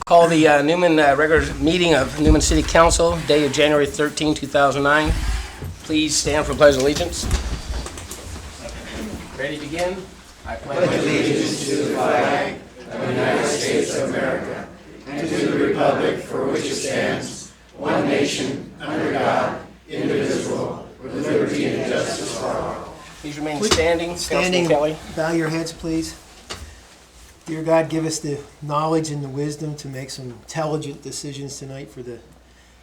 Call the Newman regular meeting of Newman City Council, day of January 13, 2009. Please stand for pledge of allegiance. Ready to begin? I pledge allegiance to the flag of the United States of America and to the republic for which it stands, one nation, under God, indivisible, with liberty and justice for all. Please remain standing. Standing, Kelly. bow your heads, please. Dear God, give us the knowledge and the wisdom to make some intelligent decisions tonight for the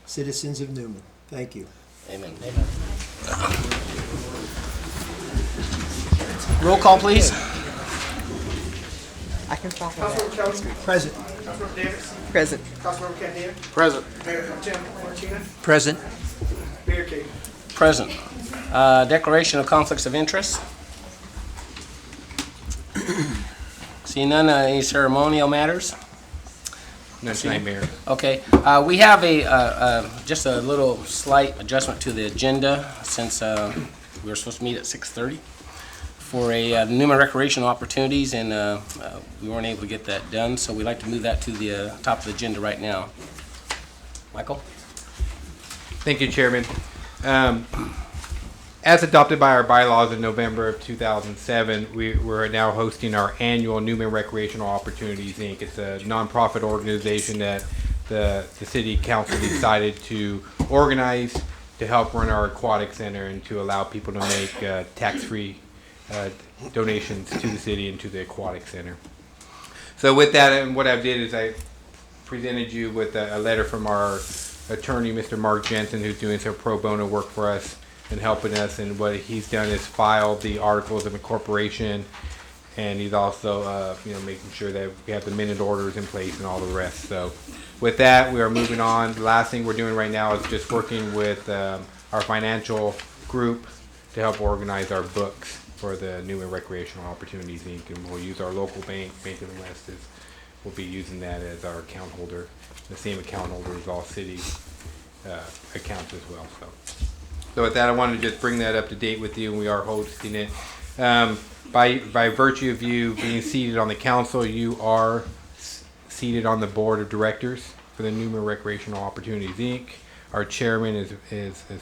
citizens of Newman. Thank you. Amen. Amen. Roll call, please. I can follow that. Councilmember Kelly. Present. Councilmember Davis. Present. Councilmember Candia. Present. Mayor Pro Tem Martinez. Present. Mayor King. Present. Declaration of conflicts of interest. See none. Any ceremonial matters? No, tonight, Mayor. Okay. We have just a little slight adjustment to the agenda since we were supposed to meet at 6:30 for a Newman recreational opportunities, and we weren't able to get that done. So we'd like to move that to the top of the agenda right now. Michael? Thank you, Chairman. As adopted by our bylaws in November of 2007, we're now hosting our annual Newman Recreational Opportunities, Inc. It's a nonprofit organization that the City Council decided to organize to help run our aquatic center and to allow people to make tax-free donations to the city and to the aquatic center. So with that, and what I did is I presented you with a letter from our attorney, Mr. Mark Jensen, who's doing some pro bono work for us and helping us, and what he's done is filed the articles of incorporation, and he's also making sure that we have the minute orders in place and all the rest. So with that, we are moving on. The last thing we're doing right now is just working with our financial group to help organize our books for the Newman Recreational Opportunities Inc. And we'll use our local bank, Bank of the West, we'll be using that as our account holder. The same account holder as all city accounts as well. So with that, I wanted to just bring that up to date with you, and we are hosting it. By virtue of you being seated on the council, you are seated on the board of directors for the Newman Recreational Opportunities Inc. Our chairman is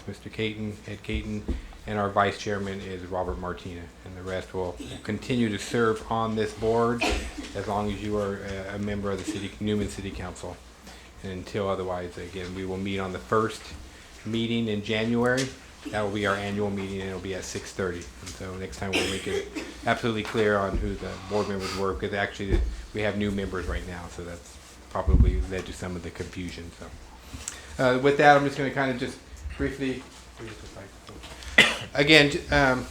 Mr. Caton, Ed Caton, and our vice chairman is Robert Martina, and the rest will continue to serve on this board as long as you are a member of the Newman City Council. And until otherwise, again, we will meet on the first meeting in January. That will be our annual meeting, and it'll be at 6:30. And so next time we'll make it absolutely clear on who the board members were, because actually we have new members right now, so that's probably led to some of the confusion. So with that, I'm just going to kind of just briefly. Again,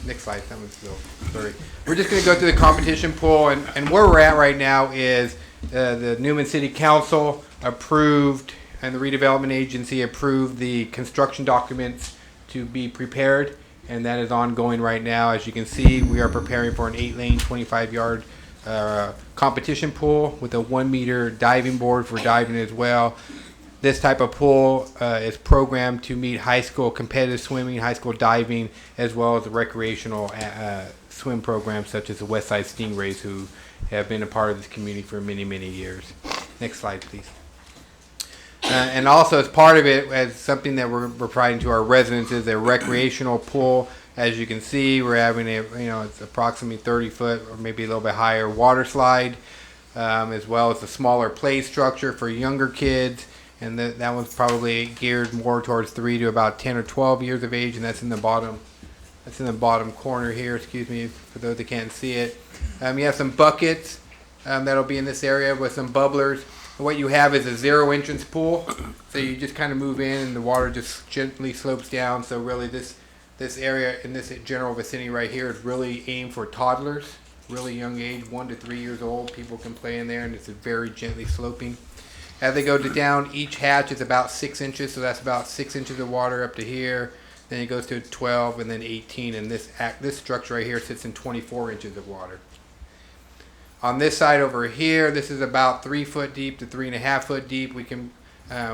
next slide. That one's still sorry. We're just going to go through the competition pool, and where we're at right now is the Newman City Council approved, and the redevelopment agency approved the construction documents to be prepared, and that is ongoing right now. As you can see, we are preparing for an 8-lane, 25-yard competition pool with a 1-meter diving board for diving as well. This type of pool is programmed to meet high school competitive swimming, high school diving, as well as the recreational swim programs such as the Westside Stingrays, who have been a part of this community for many, many years. Next slide, please. And also, as part of it, as something that we're providing to our residents, is a recreational pool. As you can see, we're having it's approximately 30-foot or maybe a little bit higher water slide, as well as a smaller play structure for younger kids. And that one's probably geared more towards 3 to about 10 or 12 years of age, and that's in the bottom. That's in the bottom corner here. Excuse me for those that can't see it. You have some buckets that'll be in this area with some bubblers. What you have is a 0 entrance pool, so you just kind of move in and the water just gently slopes down. So really this area in this general vicinity right here is really aimed for toddlers, really young age, 1 to 3 years old. People can play in there, and it's very gently sloping. As they go down, each hatch is about 6 inches, so that's about 6 inches of water up to here. Then it goes to 12 and then 18, and this structure right here sits in 24 inches of water. On this side over here, this is about 3 foot deep to 3.5 foot deep. We can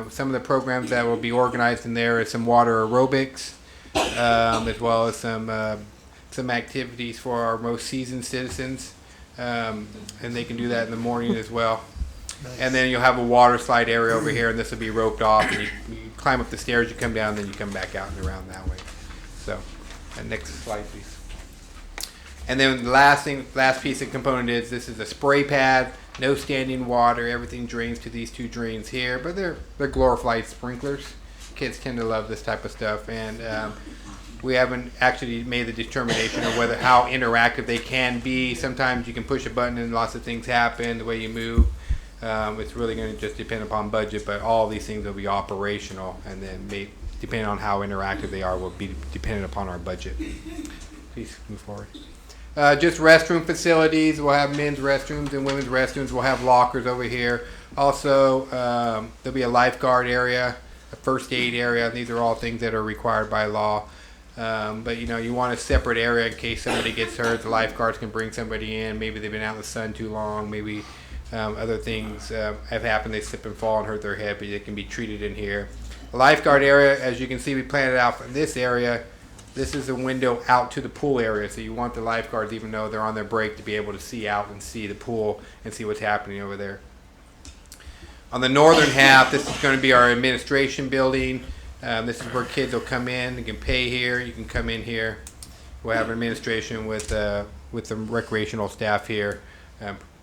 some of the programs that will be organized in there is some water aerobics, as well as some activities for our most seasoned citizens, and they can do that in the morning as well. And then you'll have a water slide area over here, and this will be roped off, and you climb up the stairs, you come down, then you come back out and around that way. So, next slide, please. And then the last piece of component is this is a spray pad, no standing water, everything drains to these two drains here, but they're glorified sprinklers. Kids tend to love this type of stuff, and we haven't actually made the determination of how interactive they can be. Sometimes you can push a button and lots of things happen the way you move. It's really going to just depend upon budget, but all these things will be operational, and then depending on how interactive they are will be dependent upon our budget. Please move forward. Just restroom facilities. We'll have men's restrooms and women's restrooms. We'll have lockers over here. Also, there'll be a lifeguard area, a first aid area. These are all things that are required by law. But you want a separate area in case somebody gets hurt. The lifeguards can bring somebody in. Maybe they've been out in the sun too long. Maybe other things have happened. They slip and fall and hurt their head, but they can be treated in here. The lifeguard area, as you can see, we planned it out in this area. This is a window out to the pool area, so you want the lifeguards, even though they're on their break, to be able to see out and see the pool and see what's happening over there. On the northern half, this is going to be our administration building. This is where kids will come in. You can pay here. You can come in here. We'll have administration with the recreational staff here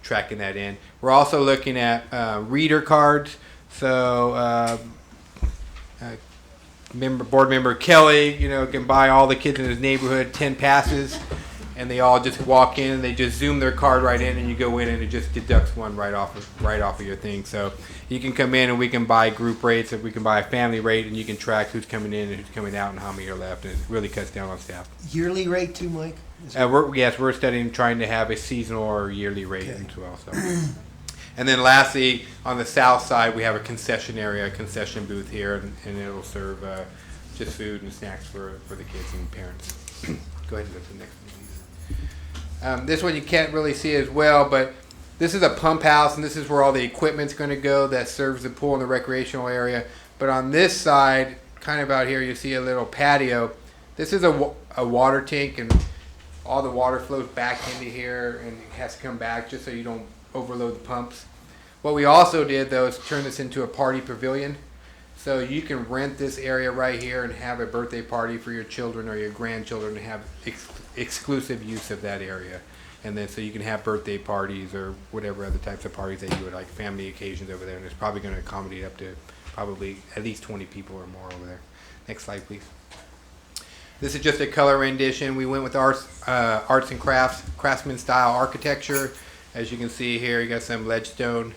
tracking that in. We're also looking at reader cards. So board member Kelly, can buy all the kids in his neighborhood 10 passes, and they all just walk in and they just zoom their card right in, and you go in and it just deducts one right off of your thing. So you can come in and we can buy group rates, or we can buy a family rate, and you can track who's coming in and who's coming out and how many are left, and it really cuts down on staff. Yearly rate too, Mike? We're studying trying to have a seasonal or yearly rate as well. So. And then lastly, on the south side, we have a concession area, a concession booth here, and it'll serve just food and snacks for the kids and parents. Go ahead and go to the next one, please. This one you can't really see as well, but this is a pump house, and this is where all the equipment's going to go that serves the pool and the recreational area. But on this side, kind of out here, you see a little patio. This is a water tank, and all the water flows back into here, and it has to come back just so you don't overload the pumps. What we also did, though, is turn this into a party pavilion. So you can rent this area right here and have a birthday party for your children or your grandchildren and have exclusive use of that area. And then so you can have birthday parties or whatever other types of parties that you would like, family occasions over there. And it's probably going to accommodate up to probably at least 20 people or more over there. Next slide, please. This is just a color rendition. We went with arts and crafts, craftsman style architecture. As you can see here, you got some ledgestone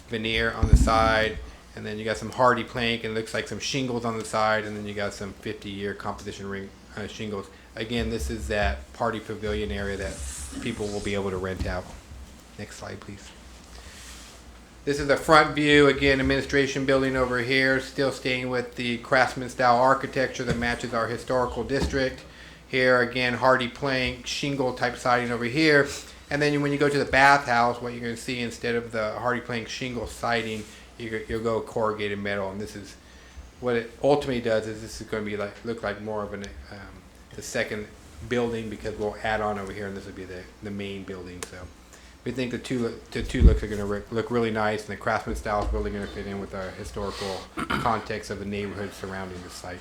veneer on the side, and then you got some hardy plank, and it looks like some shingles on the side, and then you got some 50-year composition ring shingles. Again, this is that party pavilion area that people will be able to rent out. Next slide, please. This is the front view. Again, administration building over here, still staying with the craftsman style architecture that matches our historical district. Here, again, hardy plank, shingle type siding over here. And then when you go to the bathhouse, what you're going to see, instead of the hardy plank shingle siding, you'll go corrugated metal. And this is what it ultimately does, is this is going to be look like more of the second building, because we'll add on over here, and this will be the main building. So we think the two looks are going to look really nice, and the craftsman style is really going to fit in with our historical context of the neighborhood surrounding the site.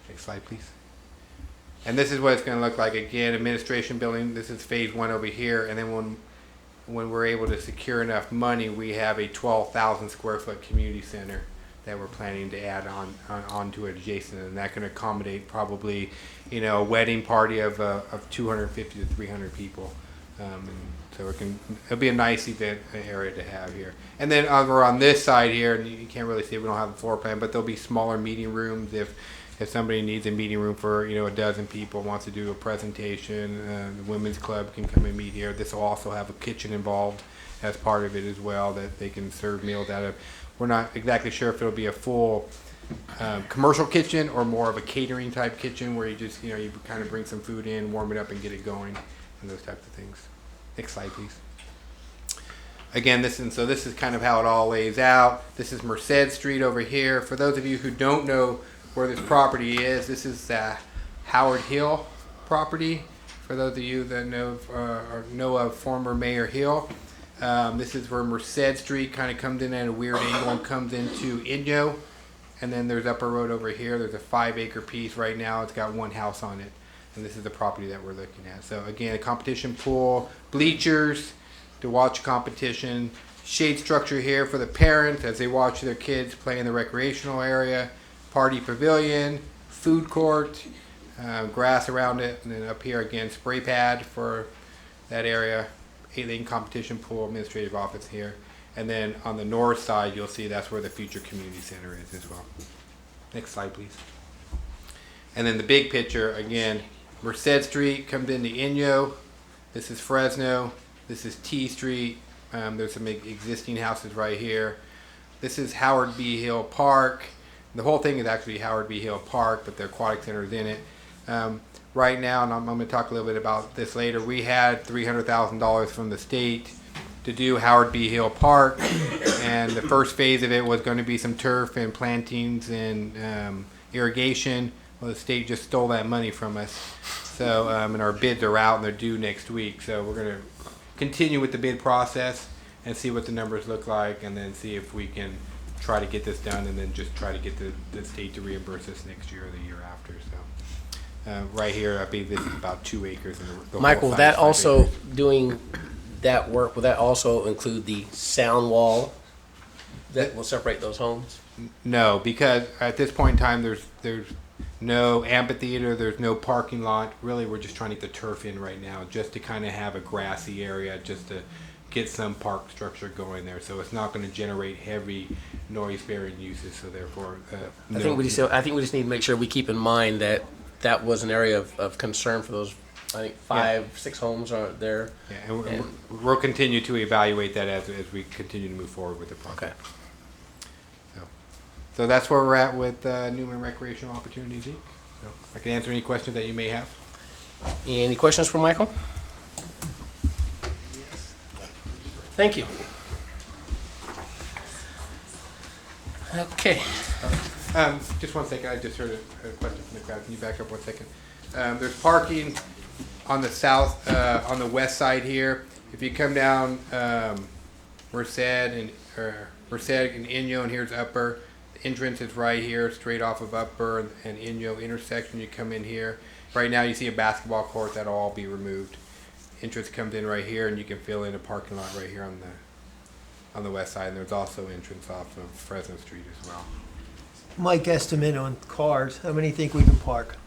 Next slide, please. And this is what it's going to look like. Again, administration building. This is phase 1 over here. And then when we're able to secure enough money, we have a 12,000 square foot community center that we're planning to add onto it adjacent, and that can accommodate probably, a wedding party of 250 to 300 people. And so it'll be a nice event area to have here. And then over on this side here, and you can't really see it, we don't have the floor plan, but there'll be smaller meeting rooms if somebody needs a meeting room for a dozen people, wants to do a presentation. The women's club can come and meet here. This will also have a kitchen involved as part of it as well, that they can serve meals out of. We're not exactly sure if it'll be a full commercial kitchen or more of a catering type kitchen where you just you kind of bring some food in, warm it up, and get it going, and those types of things. Next slide, please. Again, this is kind of how it all lays out. This is Merced Street over here. For those of you who don't know where this property is, this is the Howard Hill property. For those of you that know of former Mayor Hill, This is where Merced Street kind of comes in at a weird angle and comes into Inyo. And then there's Upper Road over here. There's a 5-acre piece right now. It's got one house on it. And this is the property that we're looking at. So again, a competition pool, bleachers to watch competition, shade structure here for the parents as they watch their kids play in the recreational area, party pavilion, food court, grass around it, and then up here again, spray pad for that area, 8-lane competition pool, administrative office here. And then on the north side, you'll see that's where the future community center is as well. Next slide, please. And then the big picture, again, Merced Street comes into Inyo. This is Fresno. This is T Street. There's some existing houses right here. This is Howard B. Hill Park. The whole thing is actually Howard B. Hill Park, but the aquatic center is in it. Right now, and I'm going to talk a little bit about this later, we had $300,000 from the state to do Howard B. Hill Park, and the first phase of it was going to be some turf and plantings and irrigation. Well, the state just stole that money from us. So, and our bids are out and they're due next week. So we're going to continue with the bid process and see what the numbers look like, and then see if we can try to get this done, and then just try to get the state to reimburse us next year or the year after. So right here, I believe this is about 2 acres. And the Michael, whole will site that is 5 also, acres. doing that work, will that also include the sound wall that will separate those homes? No, because at this point in time, there's no amphitheater, there's no parking lot. Really, we're just trying to get the turf in right now, just to kind of have a grassy area, just to get some park structure going there. So it's not going to generate heavy noise-bearing uses. So therefore, I think we just need to make sure we keep in mind that that was an area of concern for those, I think, 5-6 homes are there. Yeah, and we'll continue to evaluate that as we continue to move forward with the project. Okay. So that's where we're at with Newman Recreational Opportunities, Inc. So I can answer any questions that you may have. Any questions for Michael? Thank you. Okay. Just 1 second. I just heard a question from the crowd. Can you back up 1 second? There's parking on the south, on the west side here. If you come down Merced and Inyo, and here's Upper. The entrance is right here, straight off of Upper and Inyo intersection. You come in here. Right now, you see a basketball court that'll all be removed. Entrance comes in right here, and you can fill in a parking lot right here on the west side. And there's also entrance off of Fresno Street as well. Mike, estimate on cars, how many think we can park?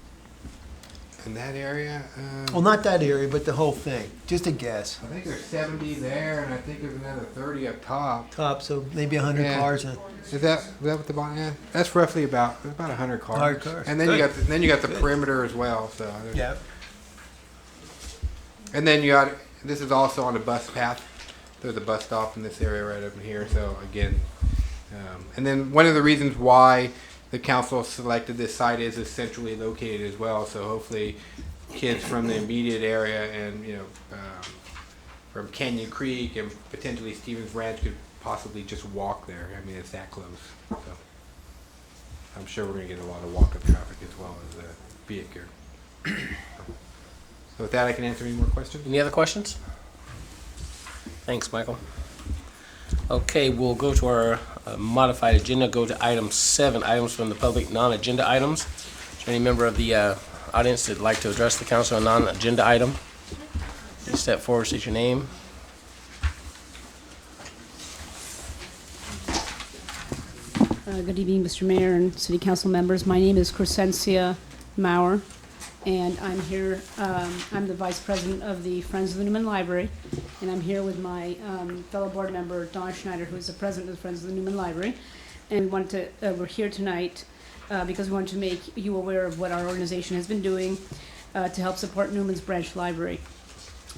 In that area, Well, not that area, but the whole thing, just a guess. I think there's 70 there, and I think there's another 30 up top. Top, so maybe 100 Yeah. cars. And Is that what the bottom? Yeah, that's roughly about 100 cars. 100 cars. And then you got the Good. perimeter as well. So there's- yeah, And then you got, this is also on a bus path. There's a bus stop in this area right up in here. So again, and then one of the reasons why the council selected this site is it's centrally located as well. So hopefully kids from the immediate area and, from Canyon Creek and potentially Stevens Ranch could possibly just walk there. I mean, it's that close. So I'm sure we're going to get a lot of walk-up traffic as well as vehicle. So with that, I can answer any more questions. Any other questions? Thanks, Michael. Okay, we'll go to our modified agenda, go to item 7, items from the public, non-agenda items. Is there any member of the audience that'd like to address the council on a non-agenda item? Please step forward, state your name. Good evening, Mr. Mayor and City Council members. My name is Crescencia Maurer, and I'm here, I'm the Vice President of the Friends of the Newman Library, and I'm here with my fellow board member, Donna Schneider, who is the President of the Friends of the Newman Library. And we're here tonight because we want to make you aware of what our organization has been doing to help support Newman's branch library.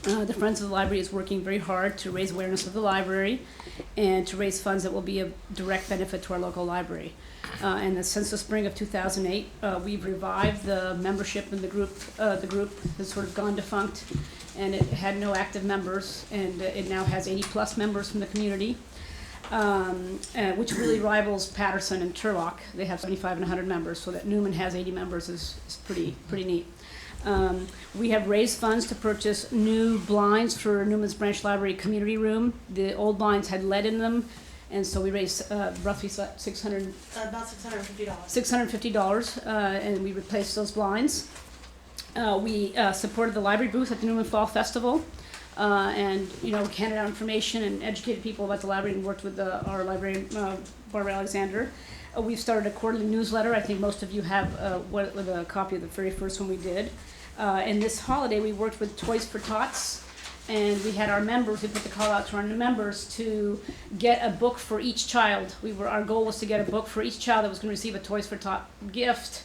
The Friends of the Library is working very hard to raise awareness of the library and to raise funds that will be of direct benefit to our local library. And since the spring of 2008, we've revived the membership in the group. The group has sort of gone defunct, and it had no active members, and it now has 80-plus members from the community, which really rivals Patterson and Turlock. They have 75 and 100 members, so that Newman has 80 members is pretty neat. We have raised funds to purchase new blinds for Newman's Branch Library Community Room. The old blinds had lead in them, and so we raised roughly About $650. $650, and we replaced those blinds. We supported the library booth at the Newman Fall Festival, and handed out information and educated people about the library and worked with our librarian, Barbara Alexander. We've started a quarterly newsletter. I think most of you have with a copy of the very first one we did. And this holiday, we worked with Toys for Tots, and we had our members, we put the call out to our members to get a book for each child. Our goal was to get a book for each child that was going to receive a Toys for Tots gift.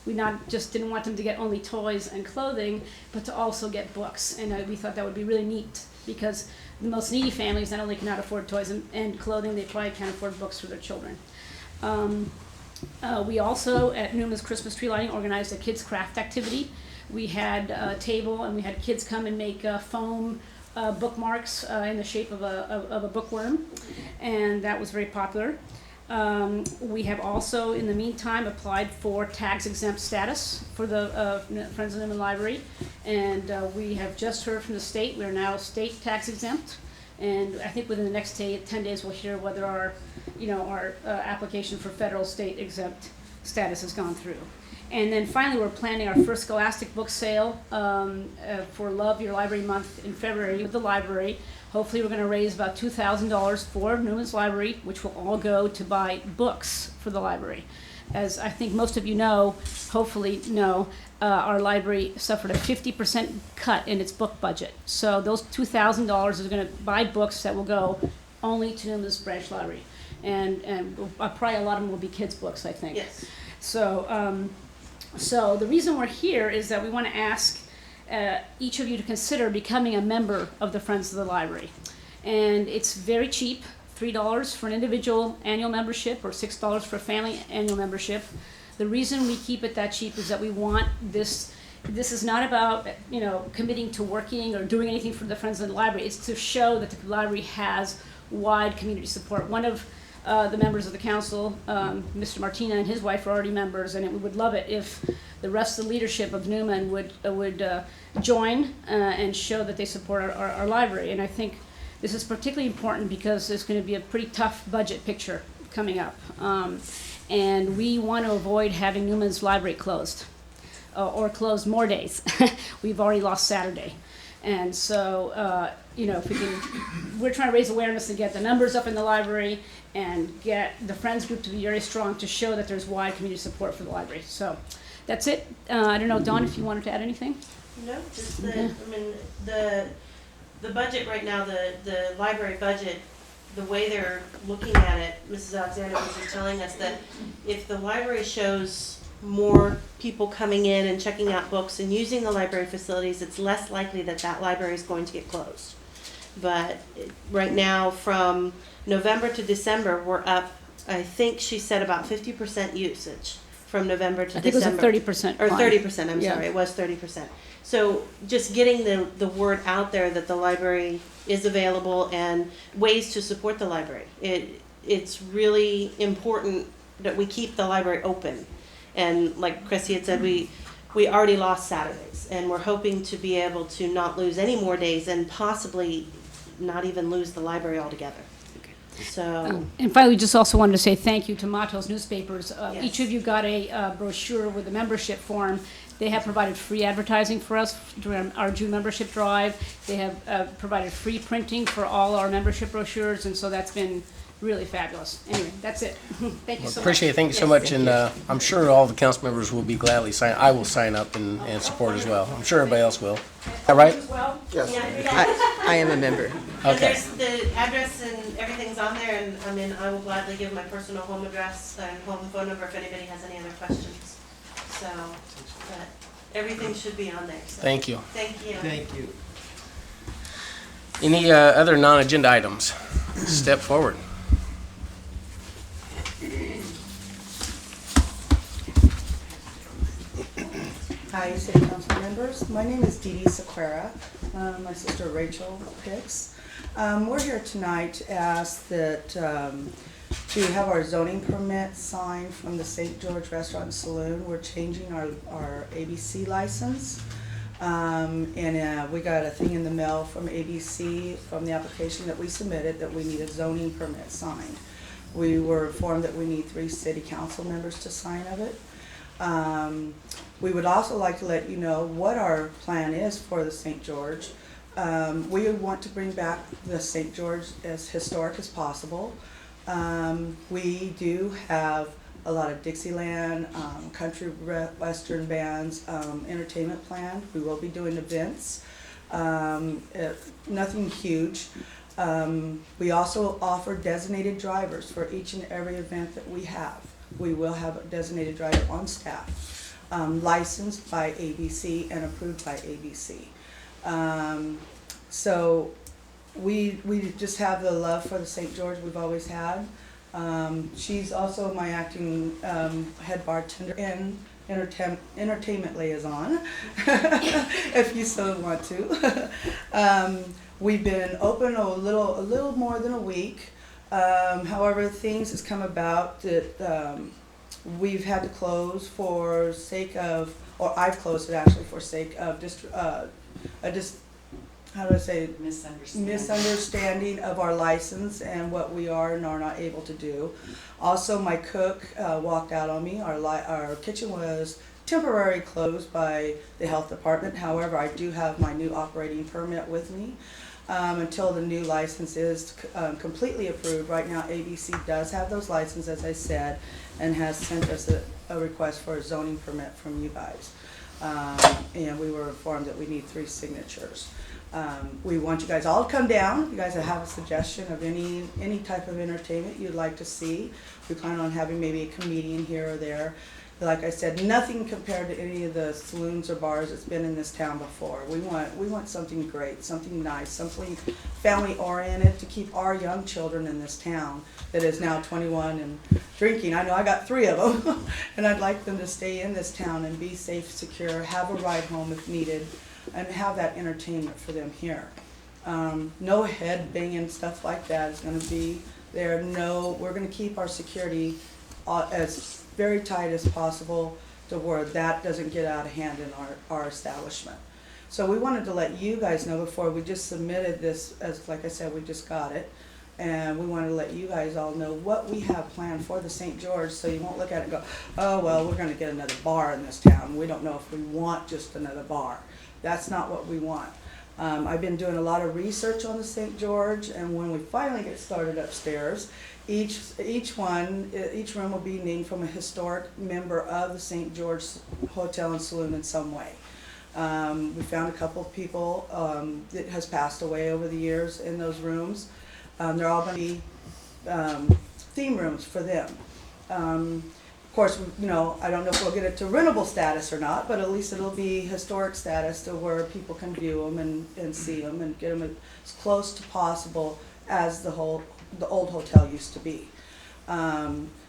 We didn't want them to get only toys and clothing, but to also get books. And we thought that would be really neat, because the most needy families not only cannot afford toys and clothing, they probably can't afford books for their children. We also, at Newman's Christmas tree lighting, organized a kids' craft activity. We had a table, and we had kids come and make foam bookmarks in the shape of a bookworm, and that was very popular. We have also, in the meantime, applied for tax exempt status for the Friends of Newman Library, and we have just heard from the state. We are now state tax exempt, and I think within the next 10 days we'll hear whether our application for federal state exempt status has gone through. And then finally, we're planning our first Scholastic book sale for Love Your Library Month in February with the library. Hopefully, we're going to raise about $2,000 for Newman's Library, which will all go to buy books for the library. As I think most of you know, hopefully know, our library suffered a 50% cut in its book budget. So those $2,000 is going to buy books that will go only to Newman's Branch Library. And probably a lot of them will be kids' books, I think. Yes. So the reason we're here is that we want to ask each of you to consider becoming a member of the Friends of the Library. And it's very cheap, $3 for an individual annual membership or $6 for a family annual membership. The reason we keep it that cheap is that we want this is not about committing to working or doing anything for the Friends of the Library. It's to show that the library has wide community support. One of the members of the council, Mr. Martina and his wife are already members, and we would love it if the rest of the leadership of Newman would join and show that they support our library. And I think this is particularly important because there's going to be a pretty tough budget picture coming up. And we want to avoid having Newman's library closed or closed more days. We've already lost Saturday. And so, if we can, we're trying to raise awareness and get the numbers up in the library and get the Friends group to be very strong to show that there's wide community support for the library. So that's it. I don't know, Dawn, if you wanted to add anything? No, just the budget right now, the library budget, the way they're looking at it, Mrs. Alexander was just telling us that if the library shows more people coming in and checking out books and using the library facilities, it's less likely that library is going to get closed. But right now, from November to December, we're up, I think she said about 50% usage from November to December. I think it was a 30%. Or climb. 30%, I'm Yeah. sorry, it was 30%. So just getting the word out there that the library is available and ways to support the library. It's really important that we keep the library open. And like Chrissy had said, we already lost Saturdays, and we're hoping to be able to not lose any more days and possibly not even lose the library altogether. So. And finally, we just also wanted to say thank you to Mato's newspapers. Yes. Each of you got a brochure with a membership form. They have provided free advertising for us during our June membership drive. They have provided free printing for all our membership brochures, and so that's been really fabulous. Anyway, that's it. Thank you so much. Appreciate it. Thank you so much. And I'm sure all the council members will be gladly sign. I will sign up and support as well. I'm sure everybody else will. Is that right? As well? Yeah. I am a member. And Okay. there's the address and everything's on there, and I will gladly give my personal home address and home phone number if anybody has any other questions. So, but everything should be on there. So. Thank you. Thank you. Thank you. Any other non-agenda items? Step forward. Hi, City Council members. My name is Dee Dee Sequeira. My sister Rachel Hicks. We're here tonight to ask that to have our zoning permit signed from the St. George Restaurant and Saloon. We're changing our ABC license. We got a thing in the mail from ABC, from the application that we submitted, that we need a zoning permit signed. We were informed that we need 3 city council members to sign of it. We would also like to let you know what our plan is for the St. George. We want to bring back the St. George as historic as possible. We do have a lot of Dixieland, country western bands, entertainment planned. We will be doing events, nothing huge. We also offer designated drivers for each and every event that we have. We will have a designated driver on staff, licensed by ABC and approved by ABC. So we just have the love for the St. George we've always had. She's also my acting head bartender and entertainment liaison, if you so want to. We've been open a little more than a week. However, things has come about that we've had to close for sake of, or I've closed it actually for sake of misunderstanding of our license and what we are and are not able to do. Also, my cook walked out on me. Our kitchen was temporarily closed by the health department. However, I do have my new operating permit with me until the new license is completely approved. Right now, ABC does have those licenses, as I said, and has sent us a request for a zoning permit from you guys. And we were informed that we need 3 signatures. We want you guys all to come down. If you guys have a suggestion of any type of entertainment you'd like to see. We plan on having maybe a comedian here or there. Like I said, nothing compared to any of the saloons or bars that's been in this town before. We want something great, something nice, something family oriented to keep our young children in this town that is now 21 and drinking. I know I got 3 of them, and I'd like them to stay in this town and be safe, secure, have a ride home if needed, and have that entertainment for them here. No head banging stuff like that is going to be there. No, we're going to keep our security as very tight as possible to where that doesn't get out of hand in our establishment. So we wanted to let you guys know before we just submitted this, as like I said, we just got it. And we wanted to let you guys all know what we have planned for the St. George, so you won't look at it and go, oh, well, we're going to get another bar in this town. We don't know if we want just another bar. That's not what we want. I've been doing a lot of research on the St. George, and when we finally get started upstairs, each room will be named from a historic member of the St. George Hotel and Saloon in some way. We found a couple of people that has passed away over the years in those rooms. They're all going to be theme rooms for them. Of course, I don't know if we'll get it to rentable status or not, but at least it'll be historic status to where people can view them and see them and get them as close to possible as the old hotel used to be.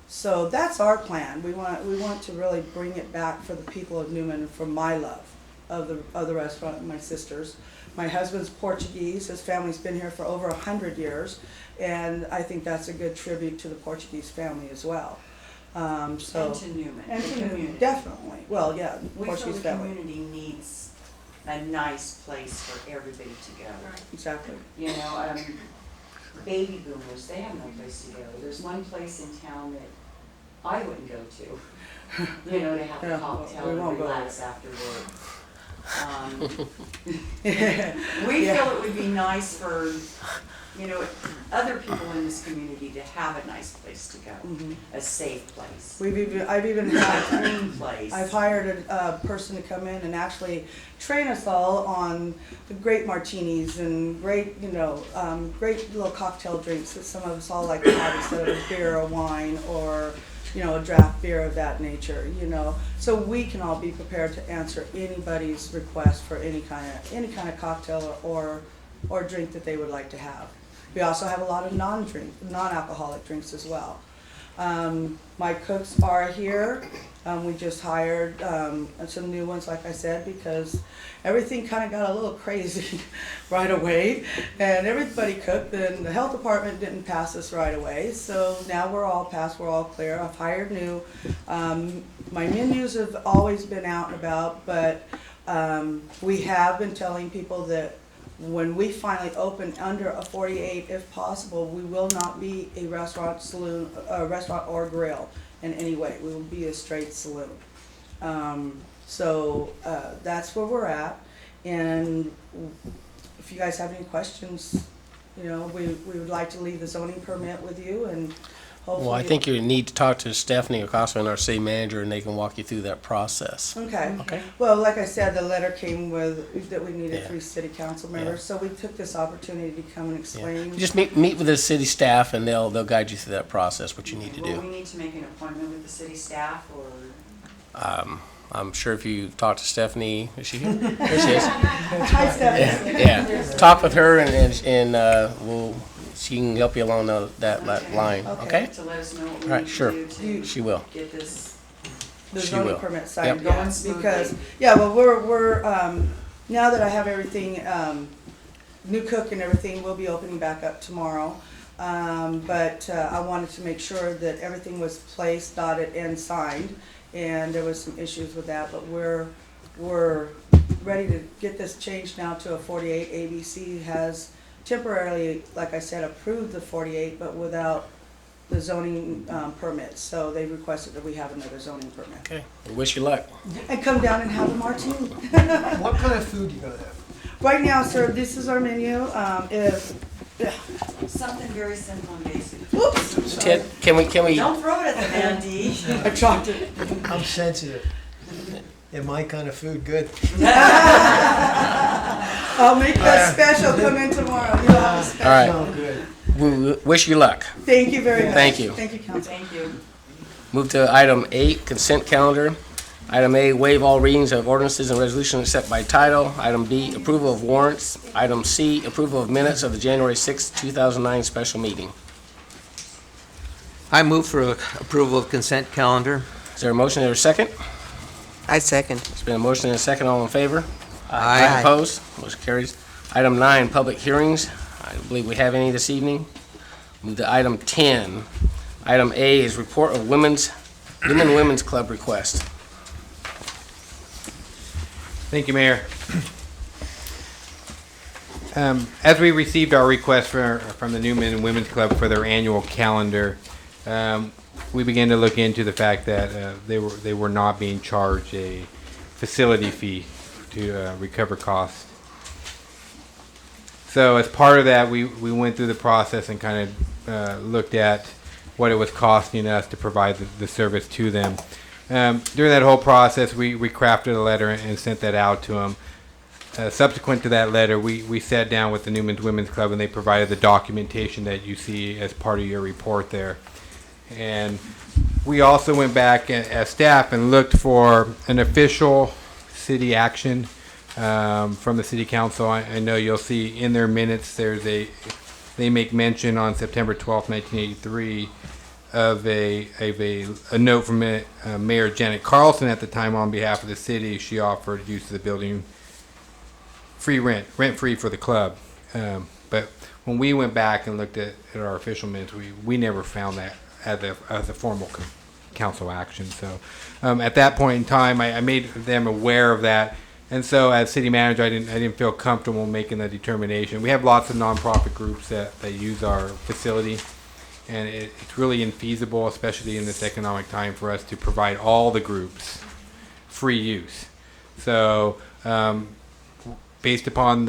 So that's our plan. We want to really bring it back for the people of Newman, for my love of the restaurant and my sisters. My husband's Portuguese. His family's been here for over 100 years, and I think that's a good tribute to the Portuguese family as well. And to Newman. And the to community. Newman, definitely. Well, yeah, We feel Portuguese the family. community needs a nice place for everybody to go. Exactly. Baby boomers, they have no place to go. There's one place in town that I wouldn't go to, to have Yeah, a cocktail we and won't go relax after work. Yeah. We feel it would be nice for, other people in this community to have a nice place to go, a safe place, I've even had a clean place. I've hired a person to come in and actually train us all on the great martinis and great little cocktail drinks that some of us all like to have instead of a beer or wine or a draft beer of that nature, so we can all be prepared to answer anybody's request for any kind of cocktail or drink that they would like to have. We also have a lot of non-alcoholic drinks as well. My cooks are here. We just hired some new ones, like I said, because everything kind of got a little crazy right away. And everybody cooked, and the health department didn't pass us right away. So now we're all passed, we're all clear. I've hired new. My menus have always been out and about, but We have been telling people that when we finally open under a 48, if possible, we will not be a restaurant, saloon, restaurant or grill in any way. We will be a straight saloon. So that's where we're at. And if you guys have any questions, you know, we would like to leave the zoning permit with you, and hopefully. Well, I think you need to talk to Stephanie Acosta and our city manager, and they can walk you through that process. Okay. Okay. Well, like I said, the letter came with, that we needed Yeah. 3 city council members, so we took this opportunity to come and explain. Just meet with the city staff, and they'll guide you through that process, what you need to Will we do. need to make an appointment with the city staff, or? I'm sure if you talk to Stephanie, is she here? There she is. Hi, Stephanie. Yeah, talk with her, and she can help you along that line, okay? To let us know what All we right, need to sure. do to She will. get this. The She zoning will. permit Yep. side Going going, smoothly. because, yeah, well, we're, now that I have everything, new cook and everything, we'll be opening back up tomorrow. But I wanted to make sure that everything was placed, dotted, and signed, and there was some issues with that, but we're ready to get this changed now to a 48. ABC has temporarily, like I said, approved the 48, but without the zoning permits, so they requested that we have another zoning permit. Okay, we wish you luck. And come down and have a martini. What kind of food you gonna have? Right now, sir, this is our menu. Something very simple and basic. Whoops, Ted, can we, Don't throw it at the man, Dee. I dropped it. I'm sensitive. And my kind of food, good. I'll make that special come in tomorrow. You'll have a special. all right, Oh, good. we wish you luck. Thank you very much. Thank you. Thank you, council. Thank you. Move to item 8, consent calendar. Item A, waive all readings of ordinances and resolutions except by title. Item B, approval of warrants. Item C, approval of minutes of the January 6, 2009 special meeting. I move for approval of consent calendar. Is there a motion or a second? I second. It's been a motion and a second. All in favor? Aye. Opposed? Motion carries. Item 9, public hearings. I don't believe we have any this evening. Move to item 10. Item A is report of Women's Club request. Thank you, Mayor. As we received our request from the Newman Women's Club for their annual calendar, we began to look into the fact that they were not being charged a facility fee to recover costs. So as part of that, we went through the process and kind of looked at what it was costing us to provide the service to them. During that whole process, we crafted a letter and sent that out to them. Subsequent to that letter, we sat down with the Newman's Women's Club, and they provided the documentation that you see as part of your report there. And we also went back as staff and looked for an official city action from the city council. I know you'll see in their minutes they make mention on September 12th, 1983 of a note from Mayor Janet Carlson at the time on behalf of the city. She offered use of the building rent-free for the club. But when we went back and looked at our official minutes, we never found that as a formal council action. So at that point in time, I made them aware of that. And so as city manager, I didn't feel comfortable making the determination. We have lots of nonprofit groups that use our facility. And it's really infeasible, especially in this economic time, for us to provide all the groups free use. So based upon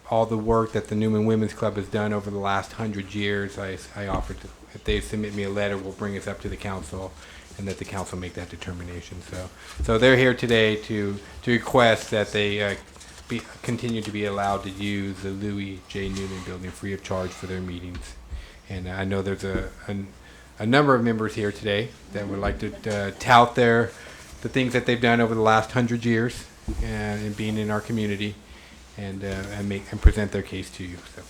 all the work that the Newman Women's Club has done over the last 100 years, I offered to, if they submit me a letter, we'll bring us up to the council and let the council make that determination. So they're here today to request that they continue to be allowed to use the Louis J. Newman building free of charge for their meetings. And I know there's a number of members here today that would like to tout the things that they've done over the last 100 years and being in our community and present their case to you. So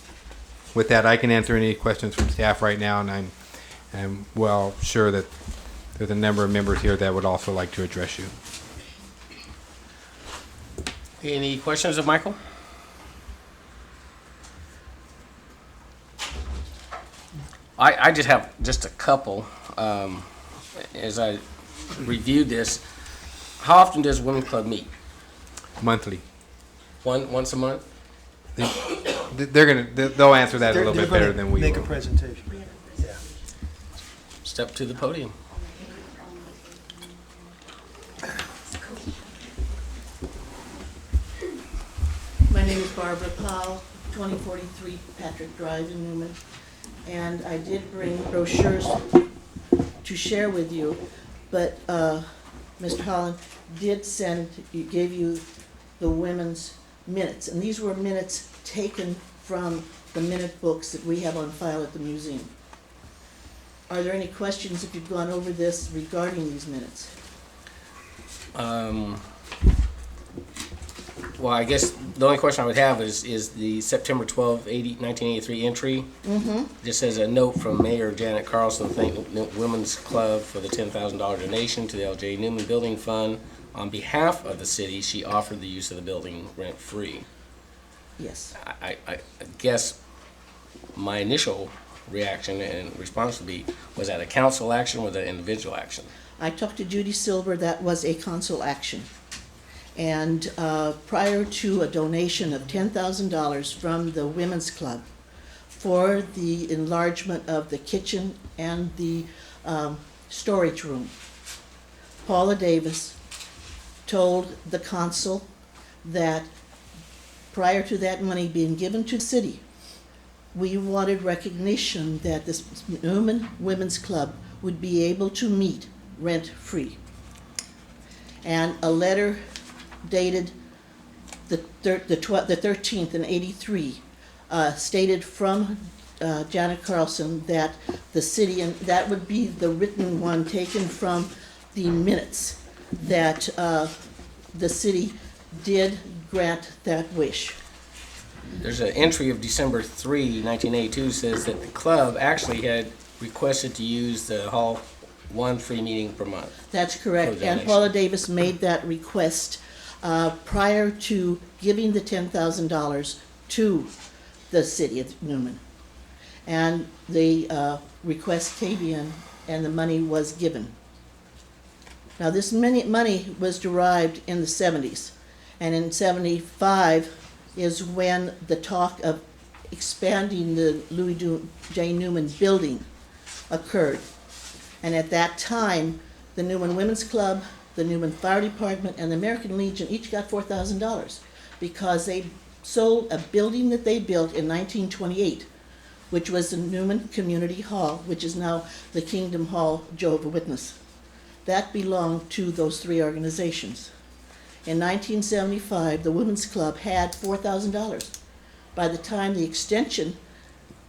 with that, I can answer any questions from staff right now, and I'm well sure that there's a number of members here that would also like to address you. Any questions of Michael? I just have just a couple. As I reviewed this, how often does Women's Club meet? monthly. Once a month? They'll answer that a little They're bit better gonna than we make a will. presentation. Step to the podium. My name is Barbara Powell, 2043 Patrick Drive in Newman, and I did bring brochures to share with you, but Mr. Holland gave you the women's minutes, and these were minutes taken from the minute books that we have on file at the museum. Are there any questions if you've gone over this regarding these minutes? Well, I guess the only question I would have is the September 12, 1983 entry. Just says a note from Mayor Janet Carlson thanking Women's Club for the $10,000 donation to the L.J. Newman Building Fund. On behalf of the city, she offered the use of the building rent-free. Yes. I guess my initial reaction and response would be, was that a council action or was that an individual action? I talked to Judy Silver, that was a council action. And prior to a donation of $10,000 from the Women's Club for the enlargement of the kitchen and the storage room, Paula Davis told the council that prior to that money being given to the city, we wanted recognition that this Newman Women's Club would be able to meet rent-free. And a letter dated the 13th in '83 stated from Janet Carlson that the city, and that would be the written one taken from the minutes, that the city did grant that wish. There's an entry of December 3, 1982 says that the club actually had requested to use the hall one free meeting per month. That's correct, For and donation. Paula Davis made that request prior to giving the $10,000 to the city of Newman. And the request came in and the money was given. Now, this money was derived in the 70s, and in 75 is when the talk of expanding the Louis J. Newman building occurred. And at that time, the Newman Women's Club, the Newman Fire Department, and the American Legion each got $4,000 because they sold a building that they built in 1928, which was the Newman Community Hall, which is now the Kingdom Hall Jehovah's Witness. That belonged to those three organizations. In 1975, the Women's Club had $4,000. By the time the extension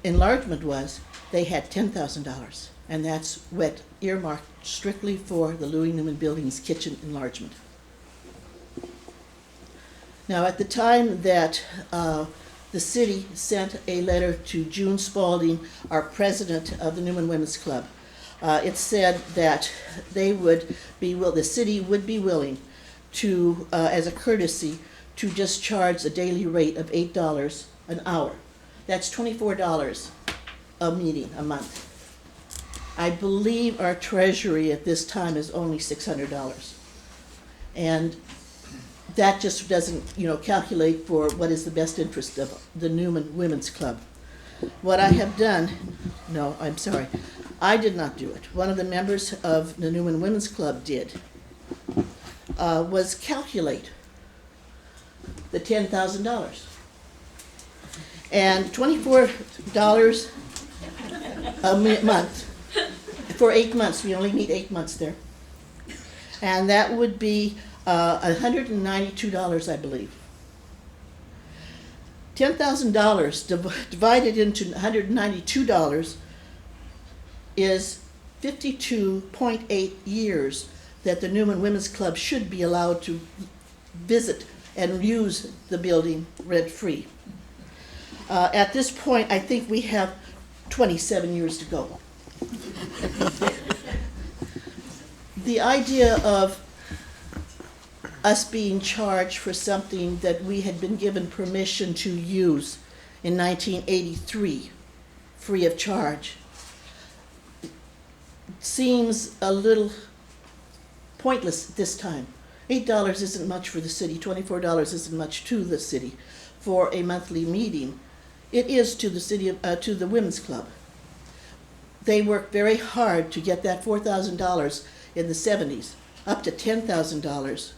enlargement was, they had $10,000. And that's what earmarked strictly for the Louis Newman Building's kitchen enlargement. Now, at the time that the city sent a letter to June Spalding, our president of the Newman Women's Club, it said that the city would be willing to, as a courtesy, to just charge a daily rate of $8 an hour. That's $24 a meeting a month. I believe our treasury at this time is only $600. And that just doesn't, calculate for what is the best interest of the Newman Women's Club. What I have done, no, I'm sorry, I did not do it. One of the members of the Newman Women's Club did, was calculate the $10,000. And $24 a month for 8 months. We only meet 8 months there. And that would be $192, I believe. $10,000 divided into $192 is 52.8 years that the Newman Women's Club should be allowed to visit and use the building rent-free. At this point, I think we have 27 years to go. The idea of us being charged for something that we had been given permission to use in 1983, free of charge, seems a little pointless at this time. $8 isn't much for the city, $24 isn't much to the city for a monthly meeting. It is to the city to the Women's Club. They worked very hard to get that $4,000 in the 70s, up to $10,000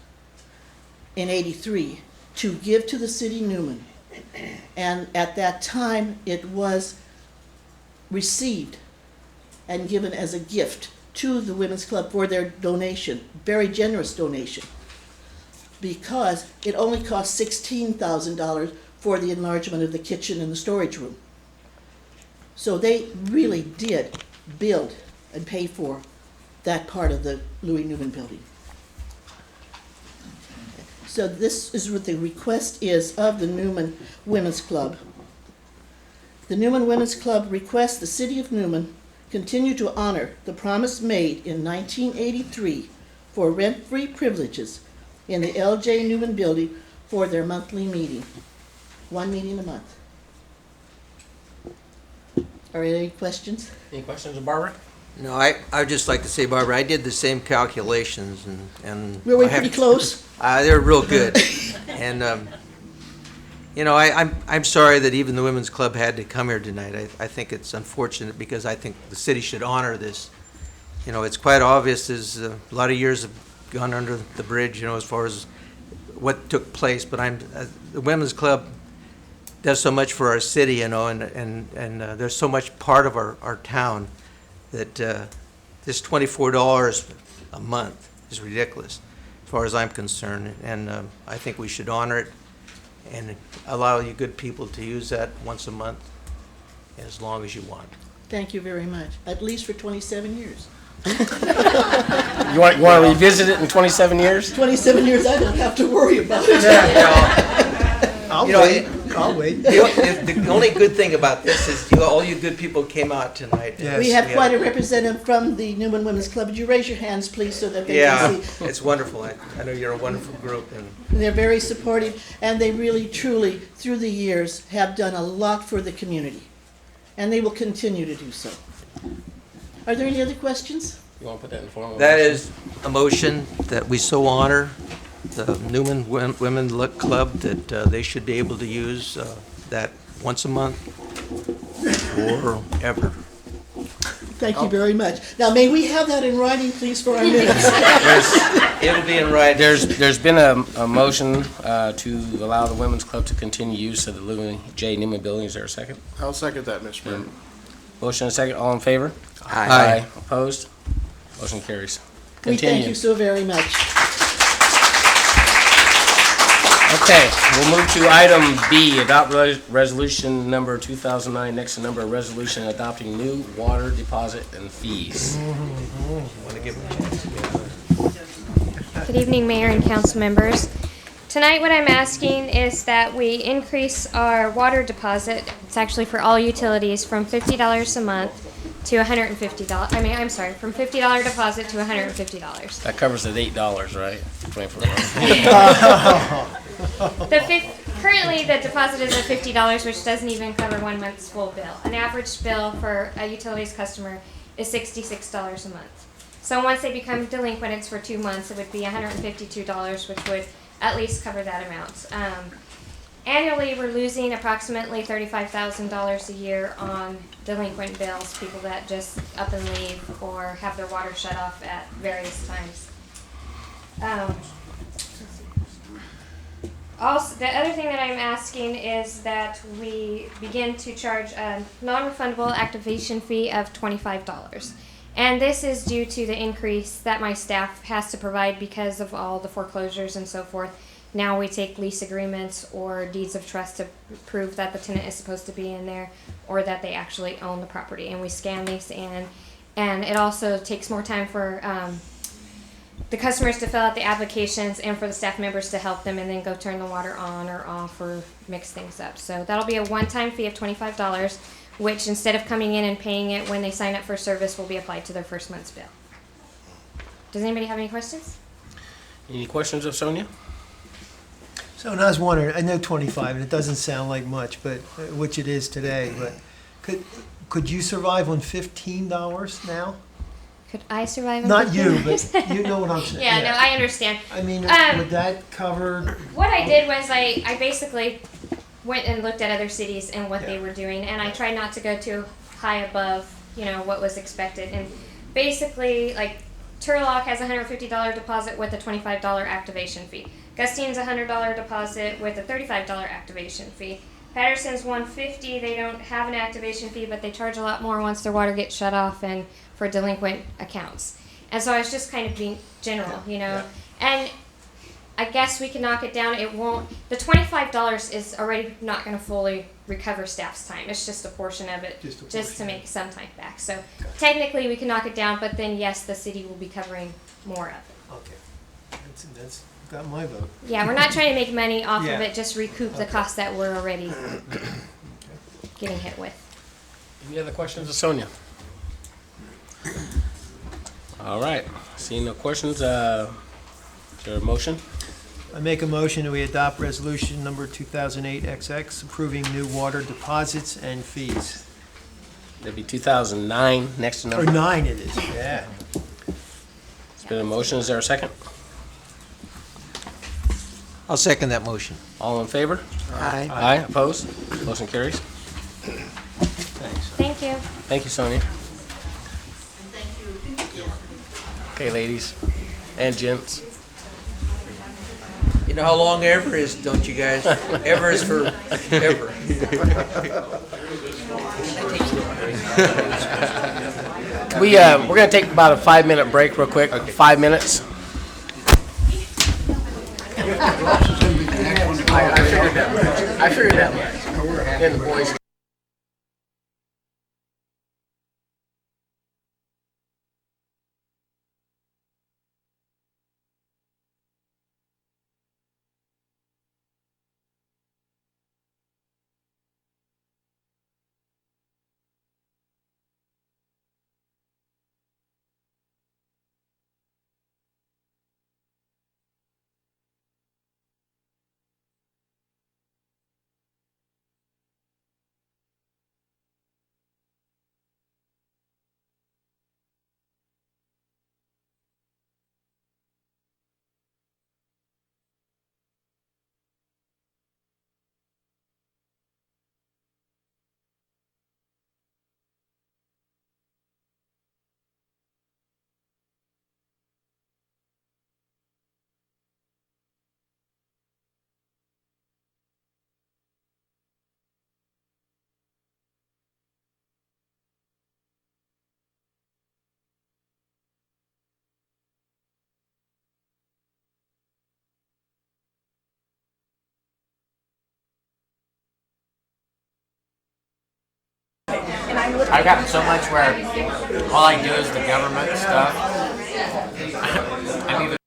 in '83 to give to the city Newman. And at that time, it was received and given as a gift to the Women's Club for their donation, very generous donation, because it only cost $16,000 for the enlargement of the kitchen and the storage room. So they really did build and pay for that part of the Louis Newman building. So this is what the request is of the Newman Women's Club. The Newman Women's Club requests the City of Newman continue to honor the promise made in 1983 for rent-free privileges in the L.J. Newman building for their monthly meeting. One meeting a month. Are there any questions? Any questions of Barbara? No, I'd just like to say, Barbara, I did the same calculations and. Were we I have- pretty close? They're real good. And, you know, I'm sorry that even the Women's Club had to come here tonight. I think it's unfortunate because I think the city should honor this. You know, it's quite obvious there's a lot of years have gone under the bridge, you know, as far as what took place. But the Women's Club does so much for our city, you know, and there's so much part of our town that this $24 a month is ridiculous as far as I'm concerned. And I think we should honor it and allow you good people to use that once a month as long as you want. Thank you very much. At least for 27 years. You want to revisit it in 27 years? 27 years, I don't have to worry about it. I'll You know, wait. I'll wait. The only good thing about this is all you good people came out tonight. Yes. We have quite a representative from the Newman Women's Club. Would you raise your hands, please, so that they can Yeah, see? it's wonderful. I know you're a wonderful group. And They're very supportive, and they really, truly, through the years, have done a lot for the community. And they will continue to do so. Are there any other questions? You want to put that in form of that motion? is a motion that we so honor the Newman Women Club that they should be able to use that once a month or ever. Thank you very much. Now, may we have that in writing, please, for our minutes? It'll be in writing. There's been a motion to allow the Women's Club to continue use of the Louis J. Newman building. Is there a second? I'll second that, Mr. Mayor. Motion and a second. All in favor? Aye. Opposed? Motion carries. We thank Continue. you so very much. Okay, we'll move to item B, adopt resolution number 2009, next to number of resolution adopting new water deposit and fees. Want to give them a chance? Good evening, Mayor and council members. Tonight, what I'm asking is that we increase our water deposit, it's actually for all utilities, from $50 a month to $150. From $50 deposit to $150. That covers it $8, right? 24 hours. Currently, the deposit is at $50, which doesn't even cover 1 month's full bill. An average bill for a utilities customer is $66 a month. So once they become delinquent, it's for 2 months, it would be $152, which would at least cover that amount. Annually, we're losing approximately $35,000 a year on delinquent bills, people that just up and leave or have their water shut off at various times. Also, the other thing that I'm asking is that we begin to charge a non-refundable activation fee of $25. And this is due to the increase that my staff has to provide because of all the foreclosures and so forth. Now we take lease agreements or deeds of trust to prove that the tenant is supposed to be in there or that they actually own the property. And we scan these in. And it also takes more time for the customers to fill out the applications and for the staff members to help them and then go turn the water on or off or mix things up. So that'll be a one-time fee of $25, which instead of coming in and paying it when they sign up for service will be applied to their first month's bill. Does anybody have any questions? Any questions of Sonia? So and I was wondering, I know 25, and it doesn't sound like much, but which it is today, but could you survive on $15 now? Could I survive? on Not you, $15? but you know what I'm saying. Yeah, no, I understand. I mean, Um, would that cover? What I did was I basically went and looked at other cities and what they Yeah. were doing, and I tried not to go too high above, what was expected. And basically, like, Turlock has a $150 deposit with a $25 activation fee. Gustine's a $100 deposit with a $35 activation fee. Patterson's $150. They don't have an activation fee, but they charge a lot more once their water gets shut off and for delinquent accounts. And so I was just kind of being general, And I guess we can knock it down. It won't. The $25 is already not going to fully recover staff's time. It's just a portion of it, just to make some time back. So technically, we can knock it down, but then yes, the city will be covering more of it. Okay, that's got my vote. Yeah, we're not trying to make money off Yeah. of it. Just recoup the costs that we're already getting hit with. Any other questions of Sonia? All right, seeing no questions, is there a motion? I make a motion that we adopt resolution number 2008-XX approving new water deposits and fees. That'd be 2009, next to Or number. 9 it is, yeah. It's been a motion, is there a second? I'll second that motion. All in favor? Aye. Aye, opposed? Motion carries. Thanks. Thank you. Thank you, Sonia. Okay, ladies and gents. You know how long ever is, don't you guys? Ever is for ever. We're gonna take about a 5-minute break real quick, 5 minutes. I figured that much. Then the boys. I've gotten so much where all I do is the government stuff. I'm even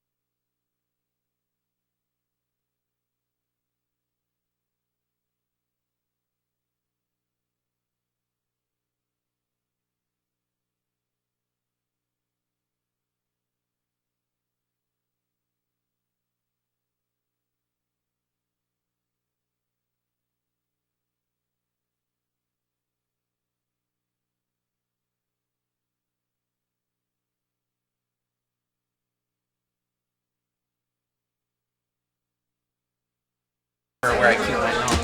where I keep my notes.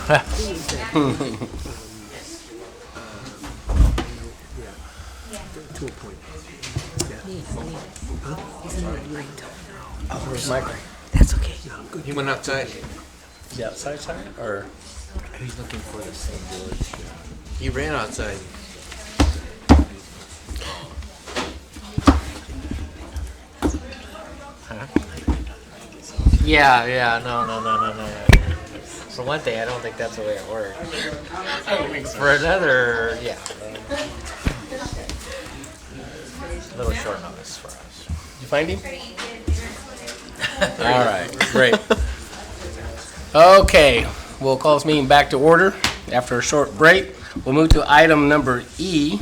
To a point. Where's Michael? He went outside. The outside side, or? He's looking for the same village. He ran outside. Yeah, no. For one thing, I don't think that's the way it works. For another, yeah. A little short notice for us. Did you find him? All right, great. Okay, we'll call this meeting back to order after a short break. We'll move to item number E.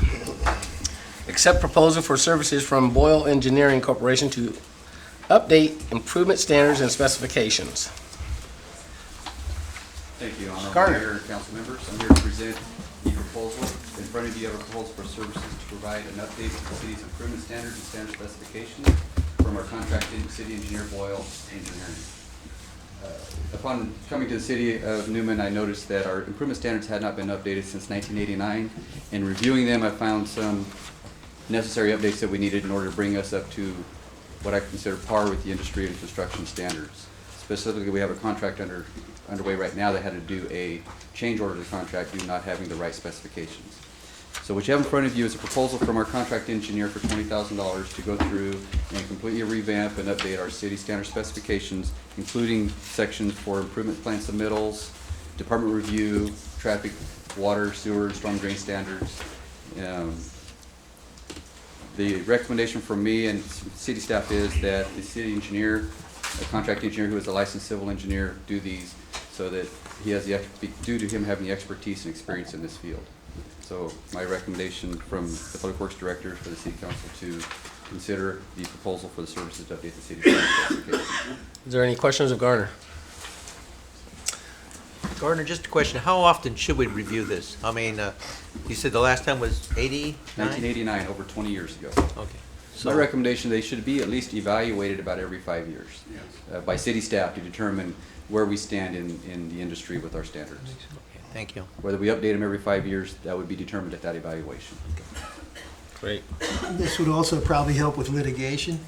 Accept proposal for services from Boyle Engineering Corporation to update improvement standards and specifications. Thank you, Honorable Gardner. Mayor and council members. I'm here to present the proposal. In front of you, you have a proposal for services to provide an update to the city's improvement standards and standard specifications from our contracted city engineer, Boyle Engineering. Upon coming to the city of Newman, I noticed that our improvement standards had not been updated since 1989. In reviewing them, I found some necessary updates that we needed in order to bring us up to what I consider par with the industry and construction standards. Specifically, we have a contract underway right now that had to do a change order to the contract due to not having the right specifications. So what you have in front of you is a proposal from our contract engineer for $20,000 to go through and completely revamp and update our city standard specifications, including sections for improvement plan submittals, department review, traffic, water, sewer, and storm drain standards. The recommendation from me and city staff is that the city engineer, a contract engineer who is a licensed civil engineer, do these so that he has due to him having the expertise and experience in this field. So my recommendation from the Public Works Director for the City Council to consider the proposal for the services to update the city specifications. Is there any questions of Garner? Gardner, just a question. How often should we review this? I mean, you said the last time was 89? 1989, over 20 years ago. Okay. My recommendation, they should be at least evaluated about every 5 years by city staff to determine where we stand in the industry with our standards. Okay, thank you. Whether we update them every 5 years, that would be determined at that evaluation. Great. This would also probably help with litigation.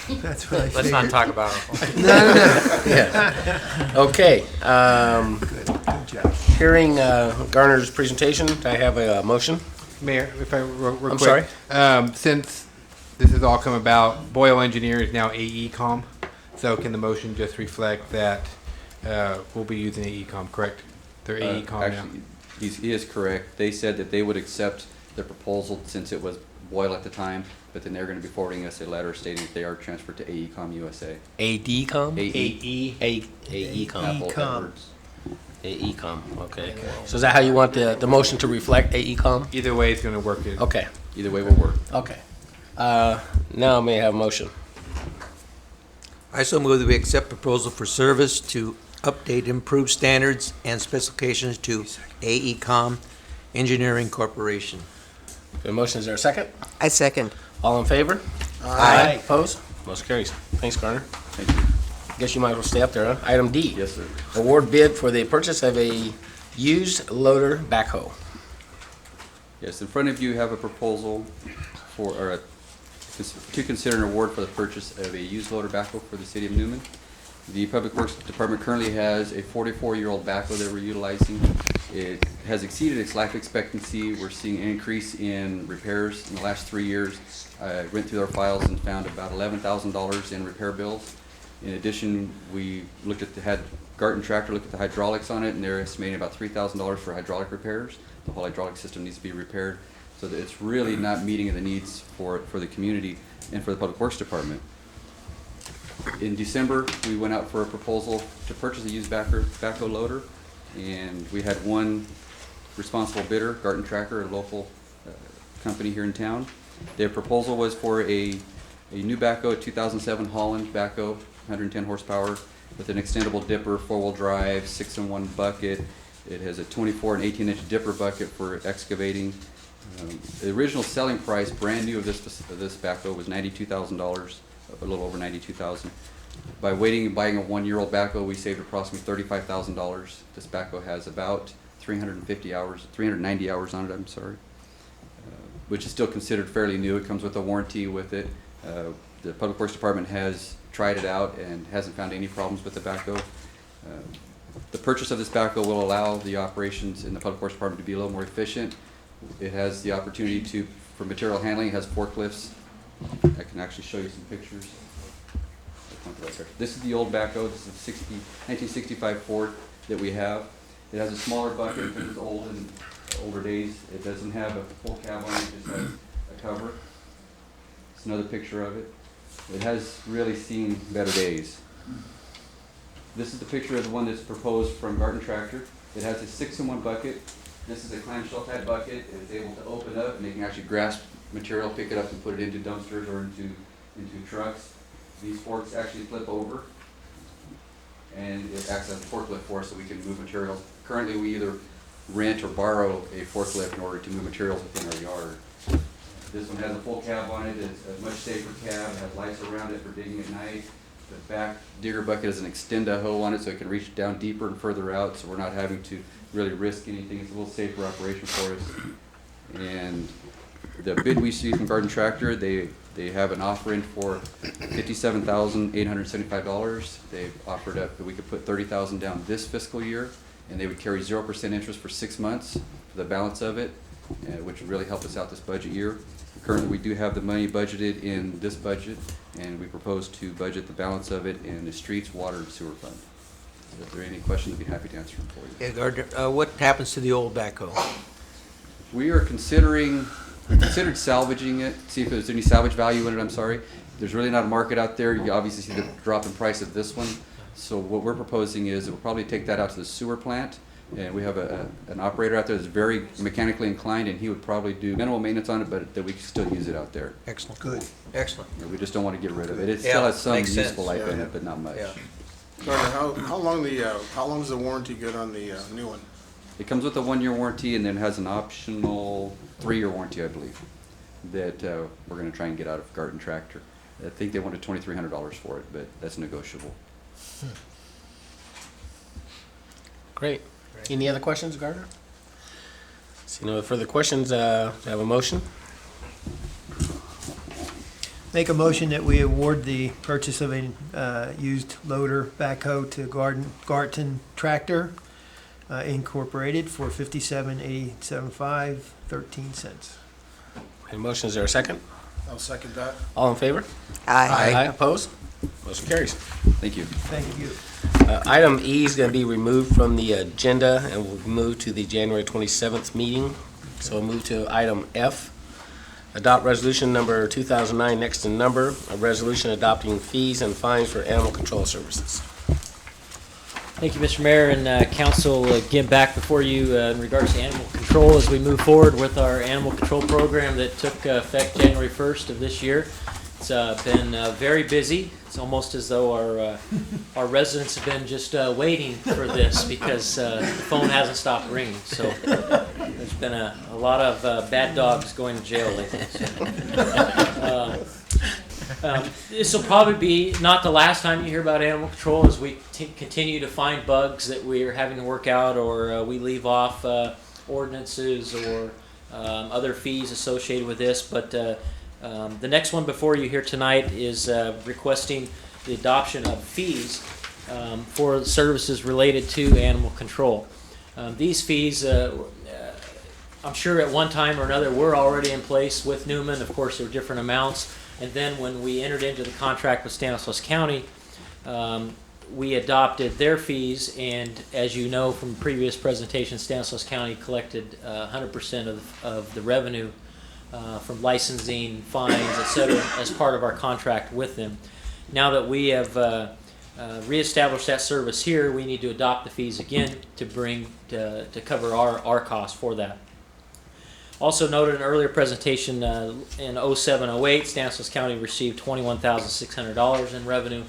That's what I Let's not figured. talk about it. No. Yeah. Okay. Good job. Hearing Garner's presentation, do I have a motion? Mayor, if I real quick. I'm sorry? Since this has all come about, Boyle Engineer is now AECom. So can the motion just reflect that we'll be using AECom, correct? They're AECom now. Actually, he is correct. They said that they would accept the proposal since it was Boyle at the time, but then they're going to be forwarding us a letter stating that they are transferred to AECom USA. ADCom? AE. AECom. Apple AECom. Edwards. AECom, okay. So is that how you want the motion to reflect AECom? Either way, it's going to work. Okay, Either way will work. okay. Now may I have a motion? I so move that we accept proposal for service to update improved standards and specifications to AECom Engineering Corporation. The motion, is there a second? I second. All in favor? Aye. Opposed? Motion carries. Thanks, Garner. Thank you. Guess you might as well stay up there, huh? Item D. Yes, sir. Award bid for the purchase of a used loader backhoe. Yes, in front of you have a proposal to consider an award for the purchase of a used loader backhoe for the city of Newman. The Public Works Department currently has a 44-year-old backhoe that we're utilizing. It has exceeded its life expectancy. We're seeing an increase in repairs in the last 3 years. I went through our files and found about $11,000 in repair bills. In addition, we had Garton Tractor look at the hydraulics on it, and they're estimating about $3,000 for hydraulic repairs. The whole hydraulic system needs to be repaired, so that it's really not meeting the needs for the community and for the Public Works Department. In December, we went out for a proposal to purchase a used backhoe loader, and we had one responsible bidder, Garton Tractor, a local company here in town. Their proposal was for a new backhoe, a 2007 Holland backhoe, 110 horsepower, with an extendable dipper, 4-wheel drive, 6-in-1 bucket. It has a 24 and 18-inch dipper bucket for excavating. The original selling price, brand new, of this backhoe was $92,000, a little over $92,000. By waiting and buying a 1-year-old backhoe, we saved approximately $35,000. This backhoe has about 390 hours on it, I'm sorry, which is still considered fairly new. It comes with a warranty with it. The Public Works Department has tried it out and hasn't found any problems with the backhoe. The purchase of this backhoe will allow the operations in the Public Works Department to be a little more efficient. It has the opportunity for material handling. It has forklifts. I can actually show you some pictures. This is the old backhoe. This is a 1965 Ford that we have. It has a smaller bucket because it's old in older days. It doesn't have a full cab on it. It just has a cover. It's another picture of it. It has really seen better days. This is the picture of the one that's proposed from Garden Tractor. It has a 6-in-1 bucket. This is a clamshell type bucket. It's able to open up and they can actually grasp material, pick it up and put it into dumpsters or into trucks. These forks actually flip over and it acts as a forklift for us so we can move material. Currently we either rent or borrow a forklift in order to move materials within our yard. This one has a full cab on it. It's a much safer cab. It has lights around it for digging at night. The back digger bucket has an extend-a-hoe on it so it can reach down deeper and further out, so we're not having to really risk anything. It's a little safer operation for us. And the bid we see from Garden Tractor, they have an offer in for $57,875. They've offered up that we could put $30,000 down this fiscal year, and they would carry 0% interest for 6 months for the balance of it, which would really help us out this budget year. Currently, we do have the money budgeted in this budget, and we propose to budget the balance of it in the streets, water, and sewer fund. If there are any questions, I'd be happy to answer them for you. Yeah, Gardner, what happens to the old backhoe? We are considered salvaging it, see if there's any salvage value in it, I'm sorry. There's really not a market out there. You obviously see the drop in price of this one. So what we're proposing is that we'll probably take that out to the sewer plant. And we have an operator out there that's very mechanically inclined, and he would probably do minimal maintenance on it, but that we can still use it out there. Excellent. Good. Excellent. We just don't want to get rid of it. It Yeah, still has some makes useful sense. life in it, but not much. Yeah. Gardner, how long is the warranty good on the new one? It comes with a 1-year warranty and then has an optional 3-year warranty, I believe, that we're going to try and get out of Garden Tractor. I think they wanted $2,300 for it, but that's negotiable. Great. Any other questions, Gardner? See no further questions. Do I have a motion? Make a motion that we award the purchase of a used loader backhoe to Garton Tractor Incorporated for $57,875.13. Any motion? Is there a second? I'll second that. All in favor? Aye. Opposed? Motion carries. Thank you. Thank you. Item E is going to be removed from the agenda and will move to the January 27th meeting. So we'll move to item F. Adopt resolution number 2009 next in number, a resolution adopting fees and fines for animal control services. Thank you, Mr. Mayor and Council. Again, back before you in regards to animal control as we move forward with our animal control program that took effect January 1st of this year. It's been very busy. It's almost as though our residents have been just waiting for this because the phone hasn't stopped ringing. So there's been a lot of bad dogs going to jail lately. So, this will probably be not the last time you hear about animal control as we continue to find bugs that we are having to work out, or we leave off ordinances or other fees associated with this. But the next one before you here tonight is requesting the adoption of fees for services related to animal control. These fees, I'm sure at one time or another, were already in place with Newman. Of course, there were different amounts. And then when we entered into the contract with Stanislaus County, we adopted their fees. And as you know from previous presentations, Stanislaus County collected 100% of the revenue from licensing, fines, etc., as part of our contract with them. Now that we have reestablished that service here, we need to adopt the fees again to cover our costs for that. Also noted in an earlier presentation, in 07-08, Stanislaus County received $21,600 in revenue.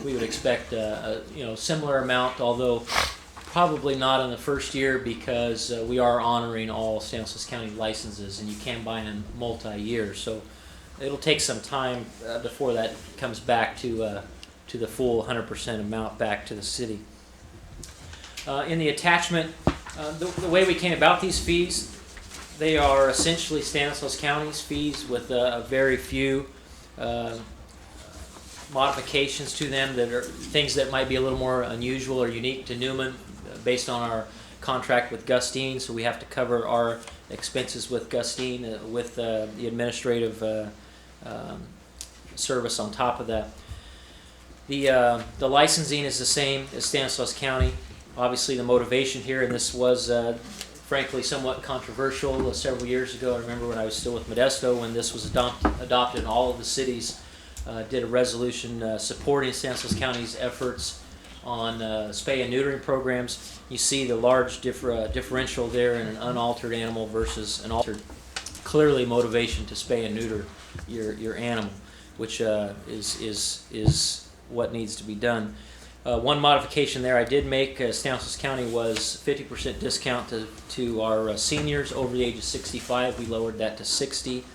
We would expect a similar amount, although probably not in the first year because we are honoring all Stanislaus County licenses, and you can buy them multi-year. So it'll take some time before that comes back to to the full 100% amount back to the city. In the attachment, the way we came about these fees, they are essentially Stanislaus County's fees with a very few modifications to them that are things that might be a little more unusual or unique to Newman based on our contract with Gustine. So we have to cover our expenses with Gustine with the administrative service on top of that. The licensing is the same as Stanislaus County. Obviously the motivation here, and this was frankly somewhat controversial several years ago. I remember when I was still with Modesto when this was adopted, and all of the cities did a resolution supporting Stanislaus County's efforts on spay and neutering programs. You see the large differential there in an unaltered animal versus an altered. Clearly motivation to spay and neuter your animal, which is what needs to be done. One modification there I did make, Stanislaus County was 50% discount to our seniors over the age of 65. We lowered that to 60,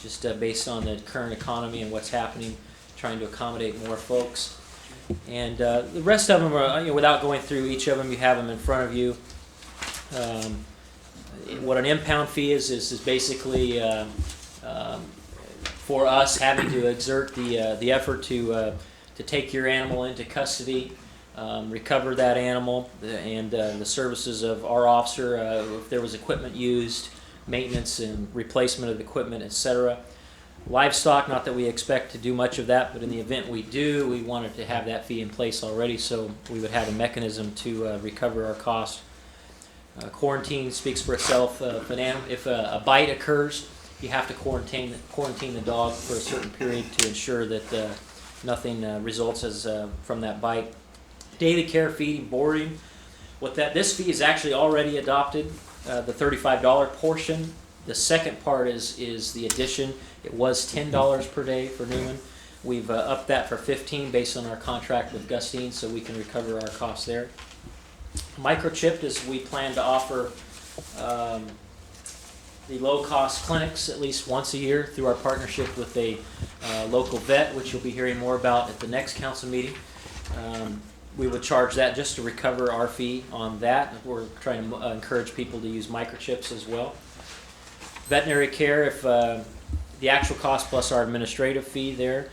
just based on the current economy and what's happening, trying to accommodate more folks. And the rest of them are, without going through each of them, you have them in front of you. What an impound fee is basically for us having to exert the effort to take your animal into custody, recover that animal, and the services of our officer, if there was equipment used, maintenance and replacement of equipment, etc. Livestock, not that we expect to do much of that, but in the event we do, we wanted to have that fee in place already so we would have a mechanism to recover our cost. Quarantine speaks for itself. If a bite occurs, you have to quarantine the dog for a certain period to ensure that nothing results from that bite. Daily care, feeding, boarding. This fee is actually already adopted, the $35 portion. The second part is the addition. It was $10 per day for Newman. We've upped that for $15 based on our contract with Gustine, so we can recover our costs there. Microchipped is we plan to offer the low-cost clinics at least once a year through our partnership with a local vet, which you'll be hearing more about at the next council meeting. We would charge that just to recover our fee on that. We're trying to encourage people to use microchips as well. Veterinary care, if the actual cost plus our administrative fee there.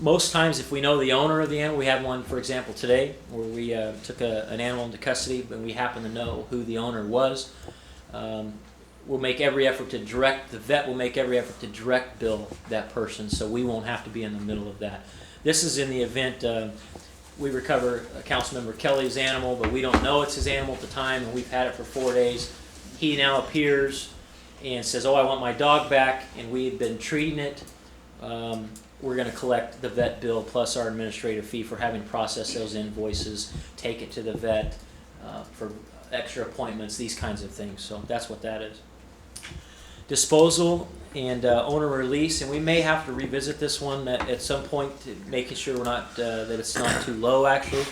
Most times if we know the owner of the animal, we had one for example today where we took an animal into custody and we happen to know who the owner was. We'll make every effort to direct, the vet will make every effort to direct bill that person so we won't have to be in the middle of that. This is in the event we recover Councilmember Kelly's animal, but we don't know it's his animal at the time and we've had it for 4 days. He now appears and says, oh, I want my dog back, and we had been treating it. We're going to collect the vet bill plus our administrative fee for having processed those invoices, take it to the vet for extra appointments, these kinds of things. So that's what that is. Disposal and owner release, and we may have to revisit this one at some point, making sure we're not that it's not too low. Actually,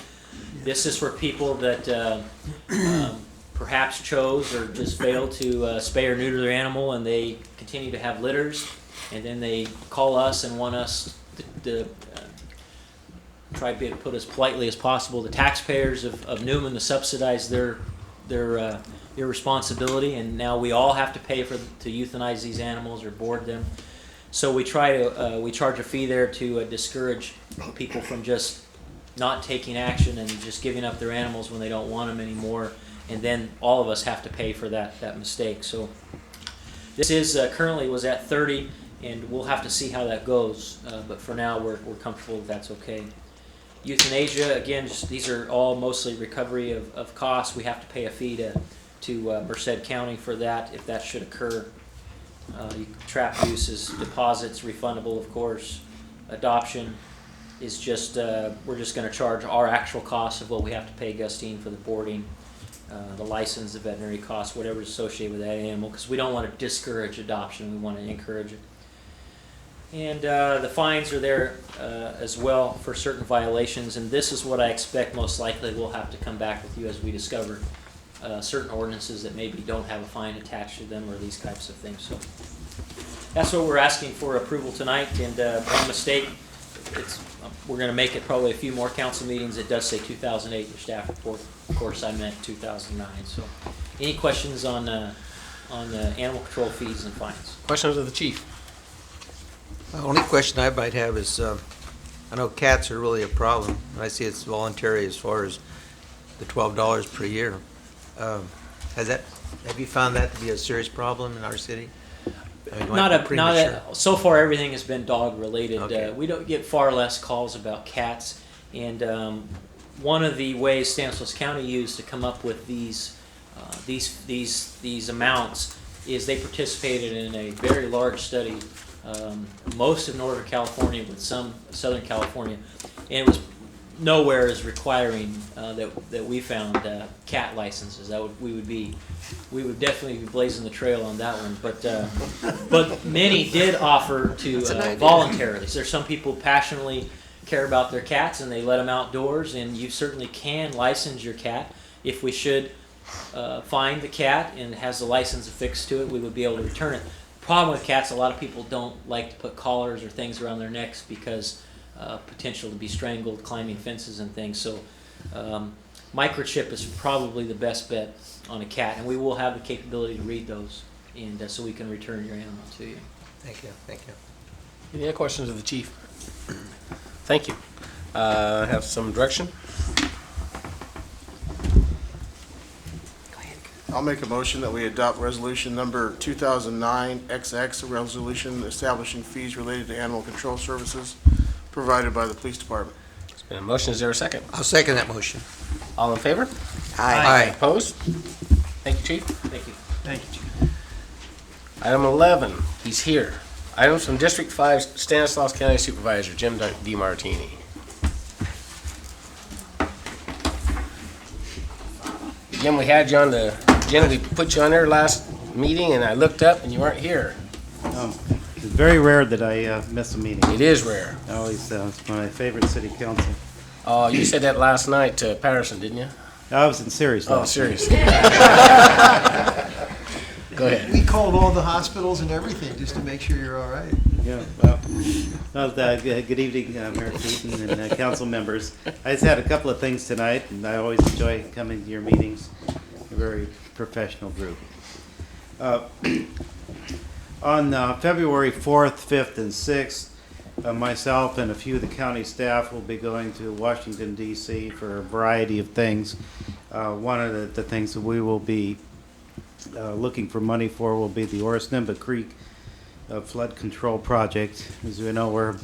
this is for people that perhaps chose or just failed to spay or neuter their animal, and they continue to have litters, and then they call us and want us to try to put as politely as possible, the taxpayers of Newman to subsidize their irresponsibility, and now we all have to pay to euthanize these animals or board them. So we charge a fee there to discourage people from just not taking action and just giving up their animals when they don't want them anymore, and then all of us have to pay for that mistake. So this is currently was at 30, and we'll have to see how that goes. But for now, we're comfortable if that's okay. Euthanasia, again, these are all mostly recovery of costs. We have to pay a fee to Merced County for that if that should occur. Trap use is deposits, refundable, of course. Adoption is just, we're just going to charge our actual costs of what we have to pay Gustine for the boarding, the license, the veterinary costs, whatever is associated with that animal, because we don't want to discourage adoption, we want to encourage it. And the fines are there as well for certain violations, and this is what I expect most likely we'll have to come back with you as we discover certain ordinances that maybe don't have a fine attached to them or these types of things. So that's what we're asking for approval tonight, and by mistake, it's we're going to make it probably a few more council meetings. It does say 2008 in your staff report. Of course, I meant 2009. So, any questions on the animal control fees and fines? Questions of the chief? The only question I might have is, I know cats are really a problem. I see it's voluntary as far as the $12 per year. Have you found that to be a serious problem in our city? I mean, Not premature. so far everything has been dog related. Okay. We don't get far less calls about cats, and one of the ways Stanislaus County used to come up with these amounts is they participated in a very large study, most of Northern California with some Southern California, and it was nowhere is requiring that we found cat licenses. We would definitely be blazing the trail on that one. But many did offer to voluntarily. So there's some people passionately care about their cats and they let them outdoors. And you certainly can license your cat. If we should find the cat and it has the license affixed to it, we would be able to return it. The problem with cats, a lot of people don't like to put collars or things around their necks because potential to be strangled, climbing fences and things. So microchip is probably the best bet on a cat, and we will have the capability to read those, and so we can return your animal to you. Thank you. Any other questions of the chief? Thank you. Have some direction? I'll make a motion that we adopt resolution number 2009-XX, a resolution establishing fees related to animal control services provided by the police department. There's been a motion. Is there a second? I'll second that motion. All in favor? Aye. Opposed? Thank you, chief. Thank you. Thank you, Chief. Item 11, he's here. Items from District 5, Stanislaus County Supervisor Jim DeMartini. Jim, we had you on the agenda. We put you on there last meeting, and I looked up, and you weren't here. It's very rare that I miss a meeting. It is rare. Always, it's my favorite city council. Oh, you said that last night to Patterson, didn't you? I was in Sirius. Oh, seriously. Go ahead. We called all the hospitals and everything just to make sure you're all right. Yeah, well, good evening, Mayor Keaton and council members. I just had a couple of things tonight, and I always enjoy coming to your meetings. A very professional group. On February 4th, 5th, and 6th, myself and a few of the county staff will be going to Washington, D.C. for a variety of things. One of the things that we will be looking for money for will be the Orris Nimba Creek flood control project. As we know, we're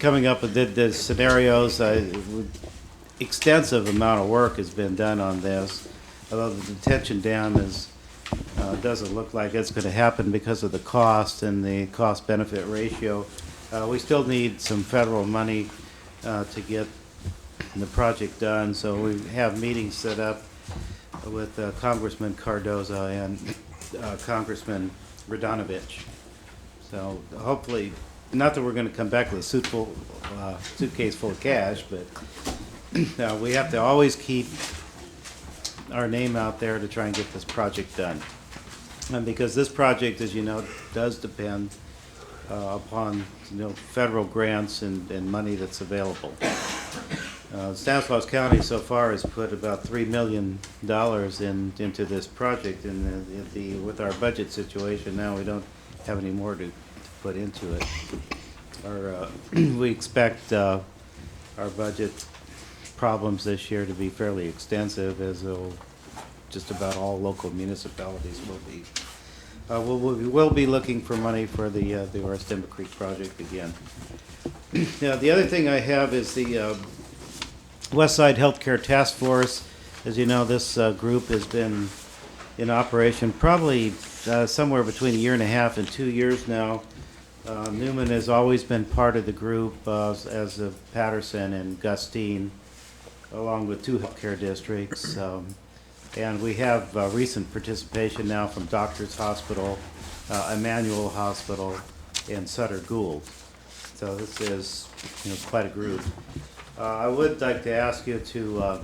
coming up with the scenarios. Extensive amount of work has been done on this, although the detention dam doesn't look like it's going to happen because of the cost and the cost-benefit ratio. We still need some federal money to get the project done, so we have meetings set up with Congressman Cardoza and Congressman Radonovich. So hopefully, not that we're going to come back with a suitcase full of cash, but we have to always keep our name out there to try and get this project done. And because this project, as you know, does depend upon federal grants and money that's available. Stanislaus County so far has put about $3 million into this project, and with our budget situation now, we don't have any more to put into it. We expect our budget problems this year to be fairly extensive, as just about all local municipalities will be. We will be looking for money for the Orris Nimba Creek project again. Now, the other thing I have is the West Side Healthcare Task Force. As you know, this group has been in operation probably somewhere between 1.5 years and 2 years now. Newman has always been part of the group, as of Patterson and Gustine, along with 2 healthcare districts. And we have recent participation now from Doctors Hospital, Emmanuel Hospital, and Sutter Gould. So this is quite a group. I would like to ask you to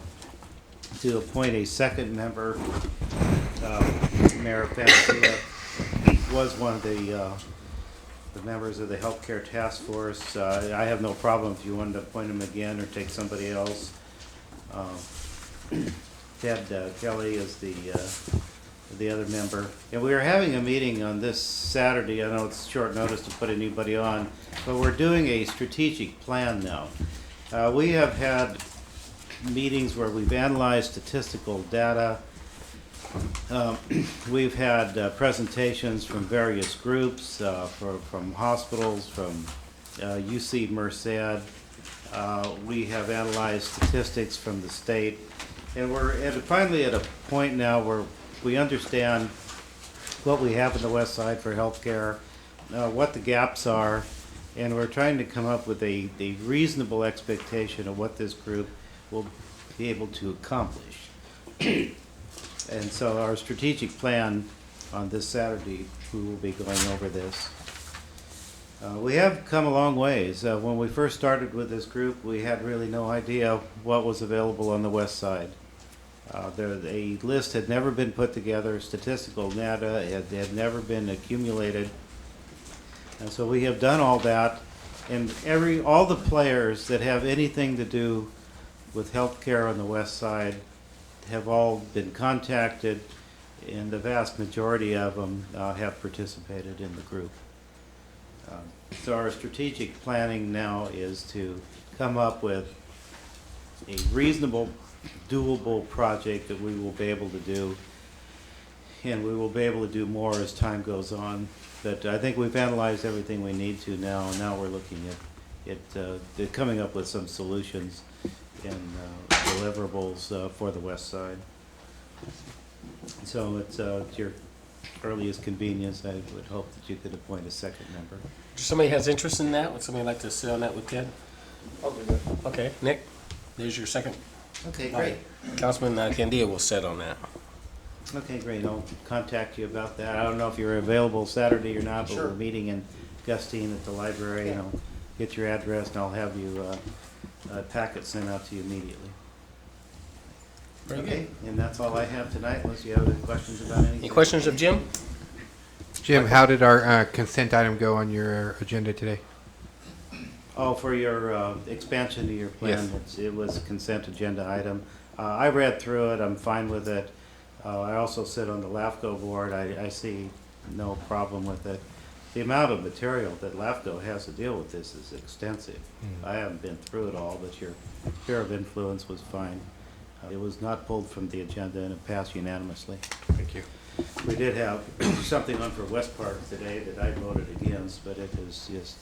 appoint a second member. Mayor Fantasia was one of the the members of the Healthcare Task Force. I have no problem if you wanted to appoint them again or take somebody else. Ted Kelly is the other member. And we are having a meeting on this Saturday. I know it's short notice to put anybody on, but we're doing a strategic plan now. We have had meetings where we've analyzed statistical data. We've had presentations from various groups, from hospitals, from UC Merced. We have analyzed statistics from the state. And we're finally at a point now where we understand what we have in the west side for healthcare, what the gaps are, and we're trying to come up with a reasonable expectation of what this group will be able to accomplish. And so our strategic plan on this Saturday, we will be going over this. We have come a long ways. When we first started with this group, we had really no idea what was available on the west side. A list had never been put together, statistical data had never been accumulated. And so we have done all that, and all the players that have anything to do with healthcare on the west side have all been contacted, and the vast majority of them have participated in the group. So our strategic planning now is to come up with a reasonable, doable project that we will be able to do, and we will be able to do more as time goes on. But I think we've analyzed everything we need to now, and now we're looking at coming up with some solutions and deliverables for the west side. So it's at your earliest convenience. I would hope that you could appoint a second member. Somebody has interest in that? Would somebody like to sit on that with Ted? I'll do that. Okay, Nick, there's your second. Okay, great. Councilman Candia will sit on that. Okay, great. I'll contact you about that. I don't know if you're available Saturday or not, but Sure. we're meeting in Gustine at the library, and I'll get your address, and I'll have you a packet sent out to you immediately. Very good. Okay, and that's all I have tonight, unless you have any questions about anything. Any questions of Jim? Jim, how did our consent item go on your agenda today? Oh, for your expansion to your plan, it was a consent agenda item. I read through it, I'm fine with it. I also sit on the LAFCO board, I see no problem with it. The amount of material that LAFCO has to deal with this is extensive. I haven't been through it all, but your sphere of influence was fine. It was not pulled from the agenda, and it passed unanimously. Thank you. We did have something on for West Park today that I voted against, but it is just,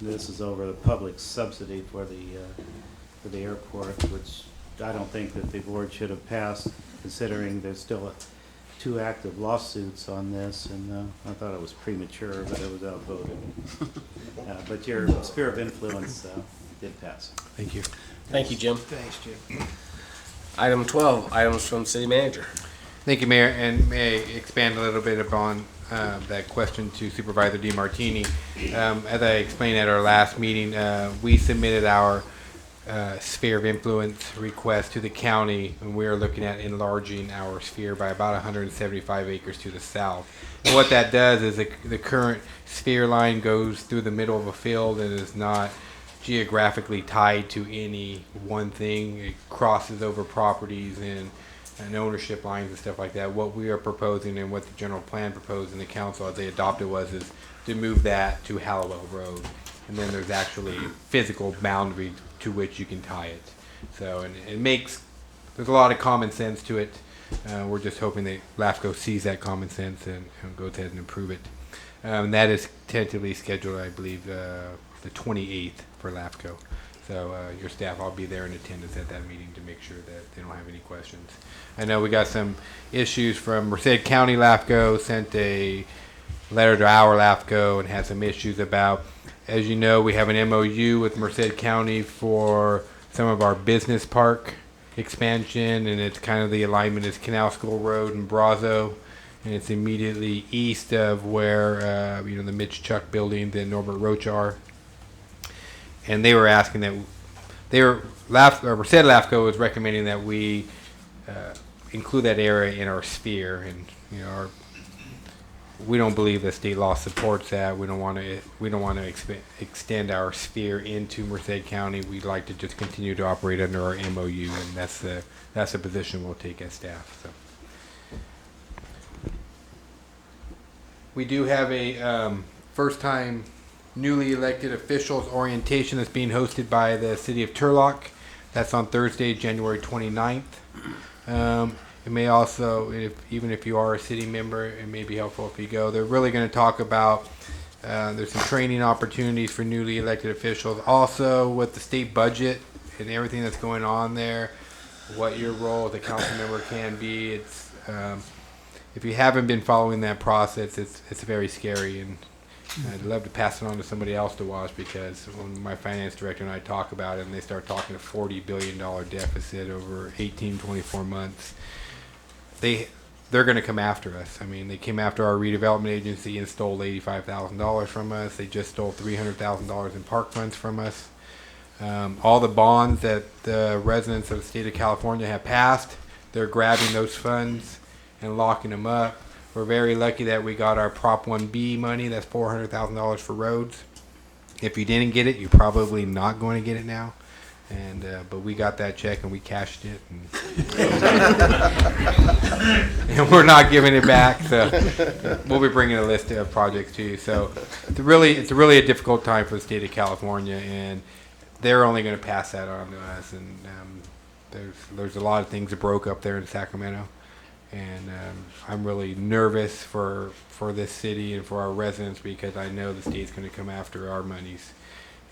this is over the public subsidy for the airport, which I don't think that the board should have passed, considering there's still two active lawsuits on this, and I thought it was premature, but it was outvoted. But your sphere of influence did pass. Thank you. Thank you, Jim. Thanks, Jim. Item 12, items from city manager. Thank you, Mayor, and may I expand a little bit upon that question to Supervisor DeMartini. As I explained at our last meeting, we submitted our sphere of influence request to the county, and we are looking at enlarging our sphere by about 175 acres to the south. And what that does is the current sphere line goes through the middle of a field and is not geographically tied to any one thing. It crosses over properties and ownership lines and stuff like that. What we are proposing and what the general plan proposed in the council as they adopted is to move that to Hallowell Road. And then there's actually a physical boundary to which you can tie it. So, and it makes, there's a lot of common sense to it. We're just hoping that LAFCO sees that common sense and goes ahead and improve it. That is tentatively scheduled, I believe, the 28th for LAFCO. So your staff, I'll be there in attendance at that meeting to make sure that they don't have any questions. I know we got some issues from Merced County LAFCO, sent a letter to our LAFCO and had some issues about, as you know, we have an MOU with Merced County for some of our business park expansion, and it's kind of the alignment is Canal School Road and Brazo, and it's immediately east of where the Mitch Chuck building, the Norbert Roach are. And they were asking that Merced LAFCO was recommending that we include that area in our sphere, and we don't believe that state law supports that. We don't want to extend our sphere into Merced County. We'd like to just continue to operate under our MOU, and that's the position we'll take as staff. So. We do have a first-time newly elected officials orientation that's being hosted by the city of Turlock. That's on Thursday, January 29th. It may also, even if you are a city member, it may be helpful if you go. They're really going to talk about, there's some training opportunities for newly elected officials. Also, with the state budget and everything that's going on there, what your role as a council member can be. It's if you haven't been following that process, it's very scary, and I'd love to pass it on to somebody else to watch, because when my finance director and I talk about it and they start talking a $40 billion deficit over 24 months, they're going to come after us. I mean, they came after our redevelopment agency and stole $85,000 from us. They just stole $300,000 in park funds from us. All the bonds that the residents of the state of California have passed, they're grabbing those funds and locking them up. We're very lucky that we got our Prop 1B money. That's $400,000 for roads. If you didn't get it, you're probably not going to get it now. And but we got that check and we cashed it, and we're not giving it back. So we'll be bringing a list of projects to you. So it's really a difficult time for the state of California, and they're only going to pass that on to us. And there's a lot of things that broke up there in Sacramento. And I'm really nervous for this city and for our residents, because I know the state's going to come after our monies.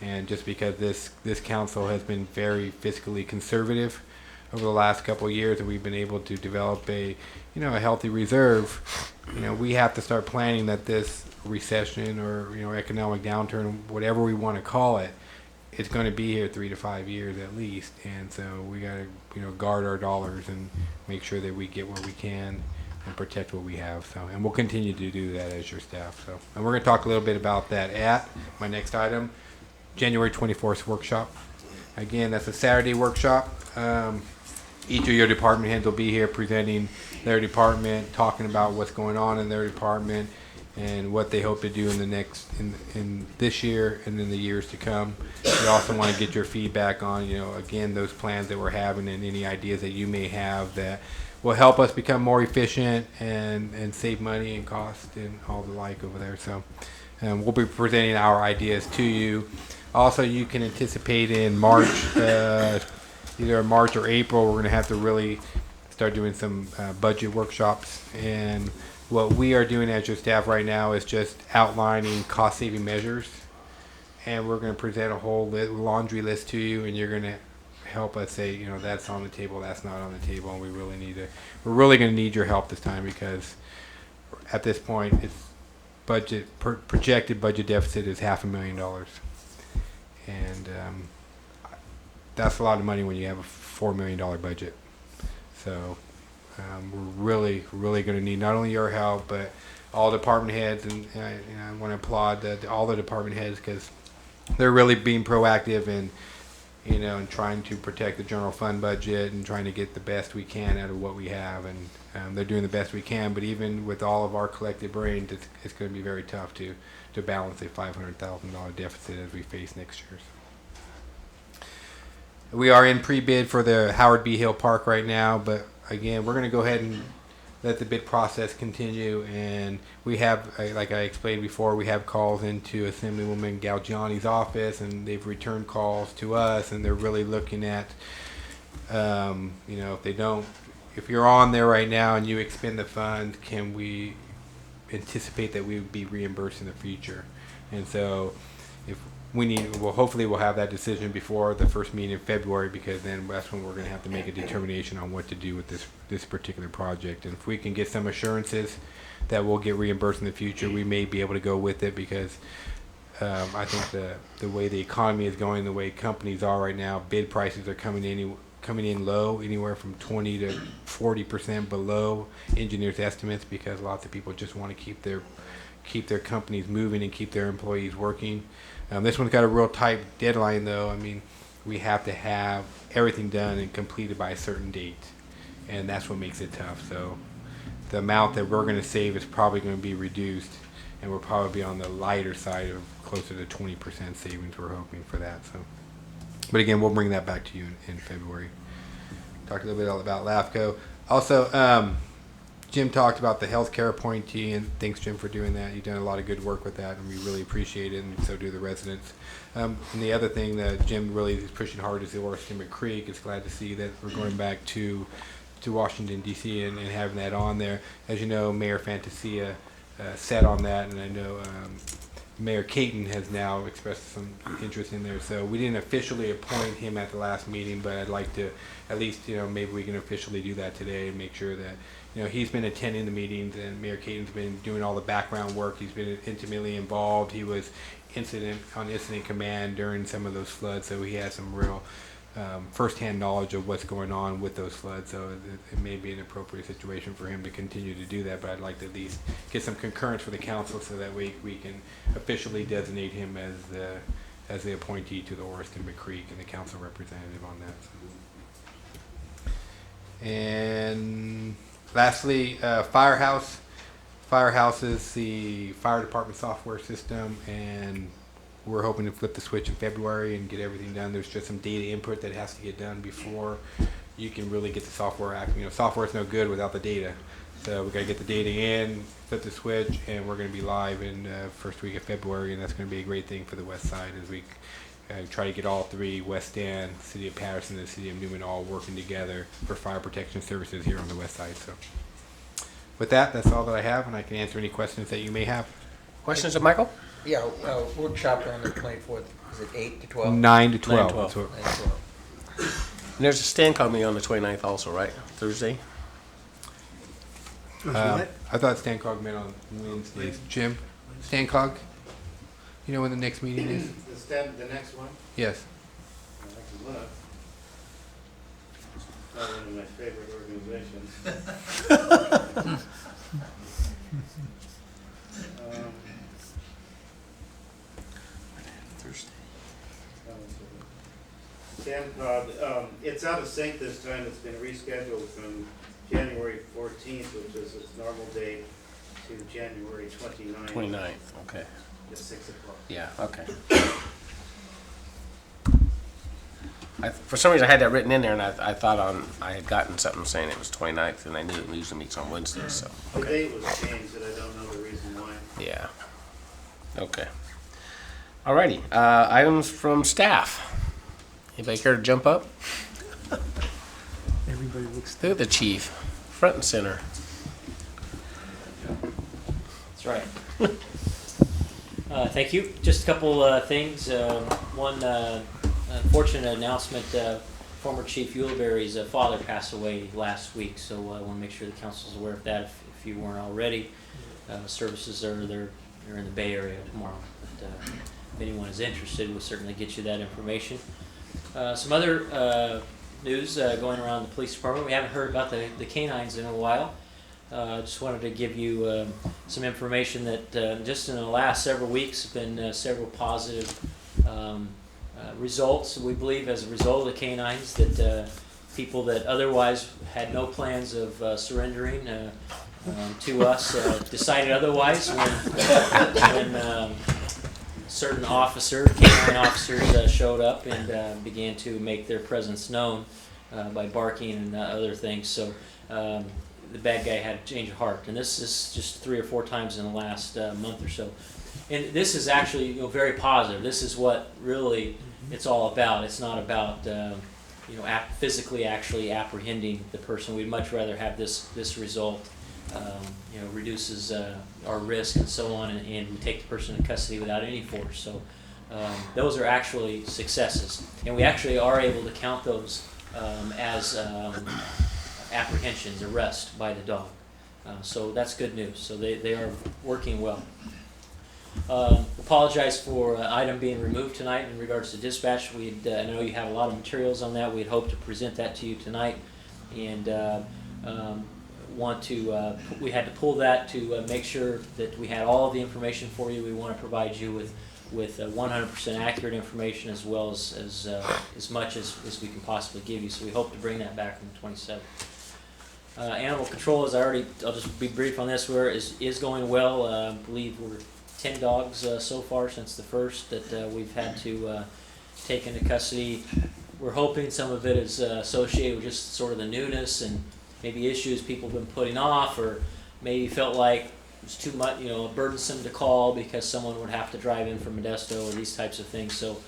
And just because this council has been very fiscally conservative over the last couple of years, and we've been able to develop a healthy reserve, we have to start planning that this recession or economic downturn, whatever we want to call it, it's going to be here 3 to 5 years at least. And so we got to guard our dollars and make sure that we get what we can and protect what we have. So, and we'll continue to do that as your staff. So, and we're going to talk a little bit about that at my next item, January 24th workshop. Again, that's a Saturday workshop. Each of your department heads will be here presenting their department, talking about what's going on in their department and what they hope to do in this year and in the years to come. We also want to get your feedback on, again, those plans that we're having and any ideas that you may have that will help us become more efficient and save money and cost and all the like over there. So we'll be presenting our ideas to you. Also, you can anticipate in March, either March or April, we're going to have to really start doing some budget workshops. And what we are doing as your staff right now is just outlining cost-saving measures. And we're going to present a whole laundry list to you, and you're going to help us say, that's on the table, that's not on the table, and we're really going to need your help this time, because at this point, it's projected budget deficit is $500,000. And that's a lot of money when you have a $4 million budget. So we're really going to need not only your help, but all department heads. And I want to applaud all the department heads, because they're really being proactive and and trying to protect the general fund budget and trying to get the best we can out of what we have. And they're doing the best we can. But even with all of our collective brains, it's going to be very tough to balance a $500,000 deficit as we face next year. We are in pre-bid for the Howard B. Hill Park right now, but again, we're going to go ahead and let the bid process continue. And we have, like I explained before, we have calls into Assemblywoman Galgiani's office, and they've returned calls to us, and they're really looking at, if you're on there right now and you expend the fund, can we anticipate that we would be reimbursed in the future? And so hopefully we'll have that decision before the first meeting in February, because then that's when we're going to have to make a determination on what to do with this particular project. And if we can get some assurances that we'll get reimbursed in the future, we may be able to go with it, because I think the way the economy is going, the way companies are right now, bid prices are coming in low, anywhere from 20 to 40% below engineers' estimates, because lots of people just want to keep their companies moving and keep their employees working. This one's got a real tight deadline, though. I mean, we have to have everything done and completed by a certain date, and that's what makes it tough. So the amount that we're going to save is probably going to be reduced, and we'll probably be on the lighter side of closer to 20% savings. We're hoping for that. So, but again, we'll bring that back to you in February. Talked a little bit about LAFCO. Also, Jim talked about the healthcare appointee, and thanks, Jim, for doing that. You've done a lot of good work with that, and we really appreciate it, and so do the residents. And the other thing that Jim really is pushing hard is the Orris Creek. It's glad to see that we're going back to Washington, D.C. and having that on there. As you know, Mayor Fantasia sat on that, and I know Mayor Caton has now expressed some interest in there. So we didn't officially appoint him at the last meeting, but I'd like to at least, maybe we can officially do that today and make sure that, he's been attending the meetings, and Mayor Caton's been doing all the background work. He's been intimately involved. He was incident command during some of those floods, so he has some real firsthand knowledge of what's going on with those floods. So it may be an appropriate situation for him to continue to do that, but I'd like to at least get some concurrence for the council so that we can officially designate him as the appointee to the Orris Creek and the council representative on that. And lastly, Firehouse. Firehouse is the fire department software system, and we're hoping to flip the switch in February and get everything done. There's just some data input that has to get done before you can really get the software acting. Software is no good without the data. So we got to get the data in, flip the switch, and we're going to be live in first week of February, and that's going to be a great thing for the west side as we try to get all three, West End, City of Patterson, and the City of Newman, all working together for fire protection services here on the west side. So with that, that's all that I have, and I can answer any questions that you may have. Questions of Michael? Yeah, workshop on the 24th, is it 8 to 12? 9 to 12. 9 to 12. That's what- 9 to 12. And there's a stand coming on the 29th also, right? Thursday? I thought Stancog met on Wednesdays. Jim? Stancog? You know when the next meeting is? The next one? Yes. I can look. Not one of my favorite organizations. STAMCOG, it's out of sync this time. It's been rescheduled from January 14th, which is its normal date, to January 29th. 29th, okay. At 6 o'clock. Yeah, okay. For some reason, I had that written in there, and I thought I had gotten something saying it was 29th, and I knew it usually meets on Wednesdays, so. The date was changed, and I don't know the reason why. Yeah. Okay. Alrighty, items from staff. Anybody care to jump up? Everybody looks. They're the chief, front and center. That's right. Thank you. Just a couple things. One unfortunate announcement. Former Chief Uleberry's father passed away last week, so I want to make sure the council's aware of that if you weren't already. Services are they're in the Bay Area tomorrow. But, if anyone is interested, we'll certainly get you that information. Some other news going around the police department. We haven't heard about the canines in a while. Just wanted to give you some information that just in the last several weeks have been several positive results, we believe, as a result of the canines, that people that otherwise had no plans of surrendering to us decided otherwise when certain canine officers showed up and began to make their presence known by barking and other things. So the bad guy had a change of heart, and this is just 3 or 4 times in the last month or so. And this is actually very positive. This is what really it's all about. It's not about physically actually apprehending the person. We'd much rather have this result. Reduces our risk and so on, and we take the person in custody without any force. So those are actually successes, and we actually are able to count those as apprehensions, arrest by the dog. So that's good news. So they are working well. Apologize for an item being removed tonight in regards to dispatch. I know you have a lot of materials on that. We'd hope to present that to you tonight, and we had to pull that to make sure that we had all of the information for you. We want to provide you with 100% accurate information, as well as much as we can possibly give you. So we hope to bring that back on the 27th. Animal control, I'll just be brief on this, is going well. I believe we're 10 dogs so far since the first that we've had to take into custody. We're hoping some of it is associated with just sort of the newness and maybe issues people have been putting off, or maybe felt like it was too much, burdensome to call because someone would have to drive in from Modesto or these types of things. So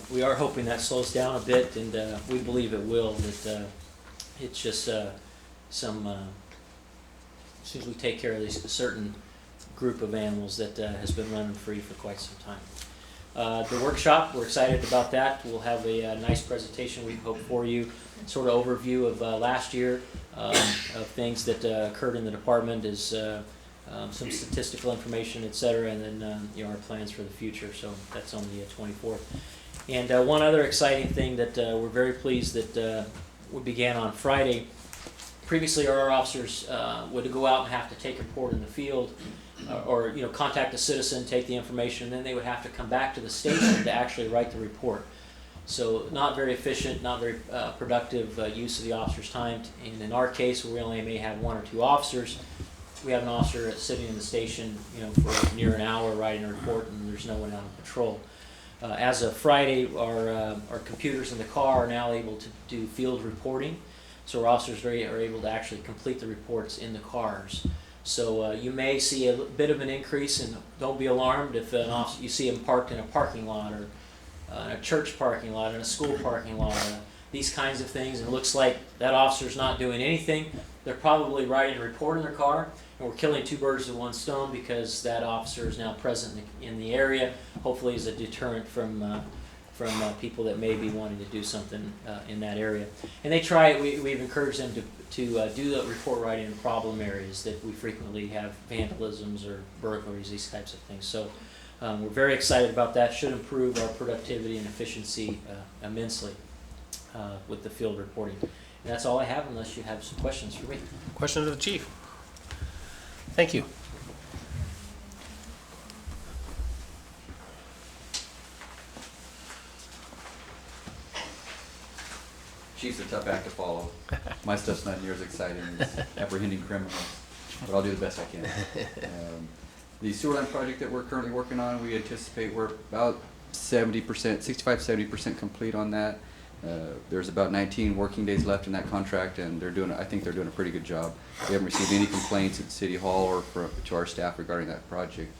we are hoping that slows down a bit, and we believe it will. That it's just as soon as we take care of these certain group of animals that has been running free for quite some time. The workshop, we're excited about that. We'll have a nice presentation we hope for you, sort of overview of last year, of things that occurred in the department, is some statistical information, et cetera, and then our plans for the future. So that's on the 24th. And one other exciting thing that we're very pleased that we began on Friday. Previously, our officers would go out and have to take a report in the field, or contact a citizen, take the information, and then they would have to come back to the station to actually write the report. So not very efficient, not very productive use of the officer's time. And in our case, where we only may have 1 or 2 officers, we have an officer sitting in the station, for near an hour writing a report, and there's no one out on patrol. As of Friday, our computers in the car are now able to do field reporting, so our officers are able to actually complete the reports in the cars. So you may see a bit of an increase, and don't be alarmed if you see them parked in a parking lot, or in a church parking lot, in a school parking lot, these kinds of things, and it looks like that officer's not doing anything. They're probably writing a report in their car, and we're killing 2 birds with 1 stone because that officer is now present in the area, hopefully as a deterrent from people that may be wanting to do something in that area. And they try it. We've encouraged them to do the report writing in problem areas that we frequently have vandalisms or burglaries, these types of things. So we're very excited about that. Should improve our productivity and efficiency immensely with the field reporting. And that's all I have, unless you have some questions for me. Question to the chief. Thank you. Chief's a tough act to follow. My stuff's not near as exciting as apprehending criminals, but I'll do the best I can. The sewer line project that we're currently working on, we anticipate we're about 70%, 65-70% complete on that. There's about 19 working days left in that contract, and I think they're doing a pretty good job. We haven't received any complaints at City Hall or to our staff regarding that project,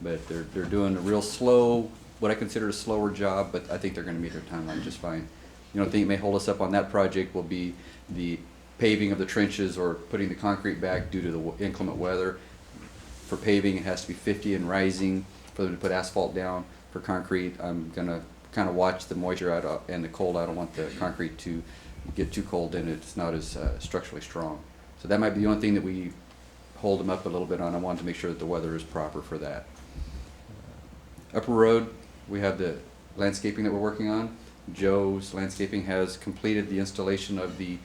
but they're doing a real slow, what I consider a slower job, but I think they're going to meet their timeline just fine. The only thing that may hold us up on that project will be the paving of the trenches or putting the concrete back due to the inclement weather. For paving, it has to be 50 and rising for them to put asphalt down. For concrete, I'm going to kind of watch the moisture out and the cold. I don't want the concrete to get too cold and it's not as structurally strong. So that might be the only thing that we hold them up a little bit on. I wanted to make sure that the weather is proper for that. Upper Road, we have the landscaping that we're working on. Joe's Landscaping has completed the installation of the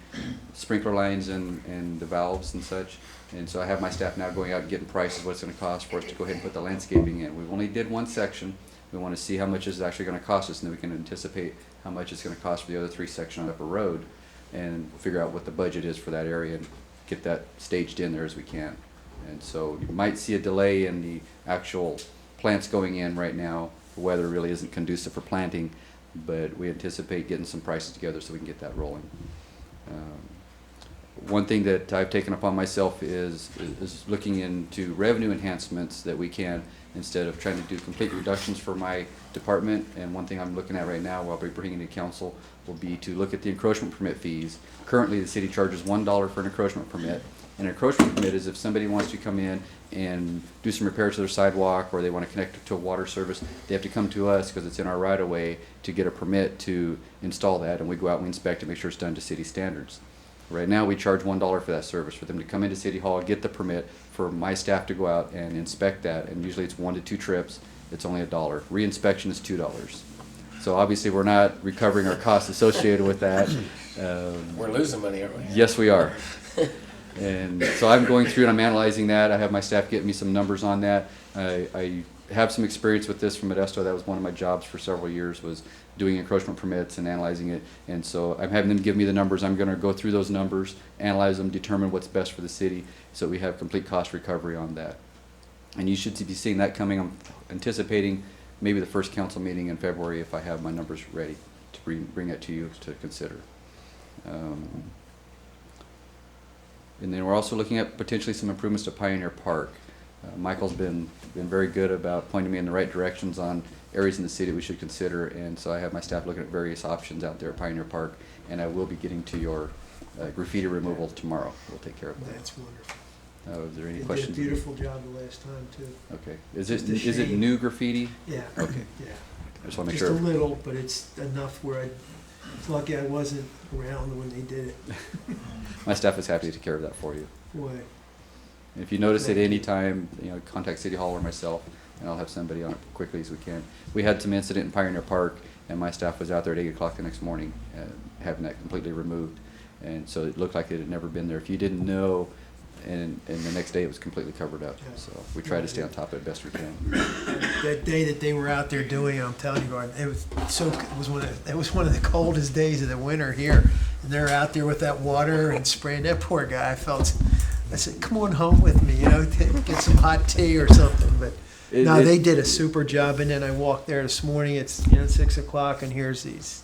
sprinkler lines and the valves and such. And so I have my staff now going out and getting prices, what it's going to cost for us to go ahead and put the landscaping in. We only did 1 section. We want to see how much it's actually going to cost us, and then we can anticipate how much it's going to cost for the other 3 sections on Upper Road, and figure out what the budget is for that area and get that staged in there as we can. And so you might see a delay in the actual plants going in right now. The weather really isn't conducive for planting, but we anticipate getting some prices together so we can get that rolling. One thing that I've taken upon myself is looking into revenue enhancements that we can, instead of trying to do complete reductions for my department. And one thing I'm looking at right now, I'll be bringing to council, will be to look at the encroachment permit fees. Currently, the city charges $1 for an encroachment permit. An encroachment permit is if somebody wants to come in and do some repair to their sidewalk, or they want to connect it to a water service, they have to come to us because it's in our right of way to get a permit to install that, and we go out and we inspect it, make sure it's done to city standards. Right now we charge $1 for that service, for them to come into City Hall, get the permit, for my staff to go out and inspect that, and usually it's 1 to 2 trips, it's only $1. Re-inspection is $2. So obviously we're not recovering our costs associated with that. We're losing money, aren't we? Yes, we are. And so I'm going through and I'm analyzing that. I have my staff get me some numbers on that. I have some experience with this from Modesto. That was one of my jobs for several years, was doing encroachment permits and analyzing it. And so I'm having them give me the numbers. I'm going to go through those numbers, analyze them, determine what's best for the city, so we have complete cost recovery on that. And you should be seeing that coming. I'm anticipating maybe the first council meeting in February if I have my numbers ready to bring it to you to consider. And then we're also looking at potentially some improvements to Pioneer Park. Michael's been very good about pointing me in the right directions on areas in the city we should consider, and so I have my staff looking at various options out there at Pioneer Park, and I will be getting to your graffiti removal tomorrow. We'll take care of that. That's wonderful. Is there any They questions? did a beautiful job the last time, too. Okay. Just Is a it shame. new graffiti? Yeah. Okay. Yeah. I just want to make Just sure. a little, but it's enough where it's lucky I wasn't around when they did it. My staff is happy to take care of that for you. Boy. And if you notice it Thank you. any time, contact City Hall or myself, and I'll have somebody on it quickly as we can. We had some incident in Pioneer Park, and my staff was out there at 8 o'clock the next morning, having that completely removed. And so it looked like it had never been there. If you didn't know, and the next day it was completely covered up. Yeah. So we try to stay on top of it best we can. That day that they were out there doing it, I'm telling you, Gordon, it was one of the coldest days of the winter here, and they're out there with that water and spraying. That poor guy, I said, come on home with me, get some hot tea or something. But they did a super job. And then I walked there this morning. It's 6 o'clock, and here's these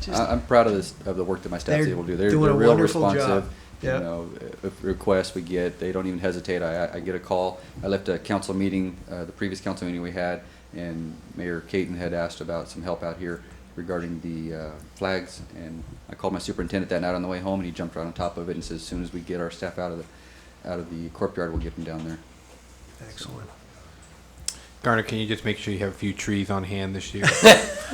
I'm proud of the work that my staff's able to do. They're doing a real wonderful responsive. job. If requests we get, they don't even hesitate. I get a call. I left a council meeting, the previous council meeting we had, and Mayor Caton had asked about some help out here regarding the flags, and I called my superintendent that night on the way home, and he jumped right on top of it and said, as soon as we get our staff out of the courtyard, we'll get them down there. Excellent. Garner, can you just make sure you have a few trees on hand this year?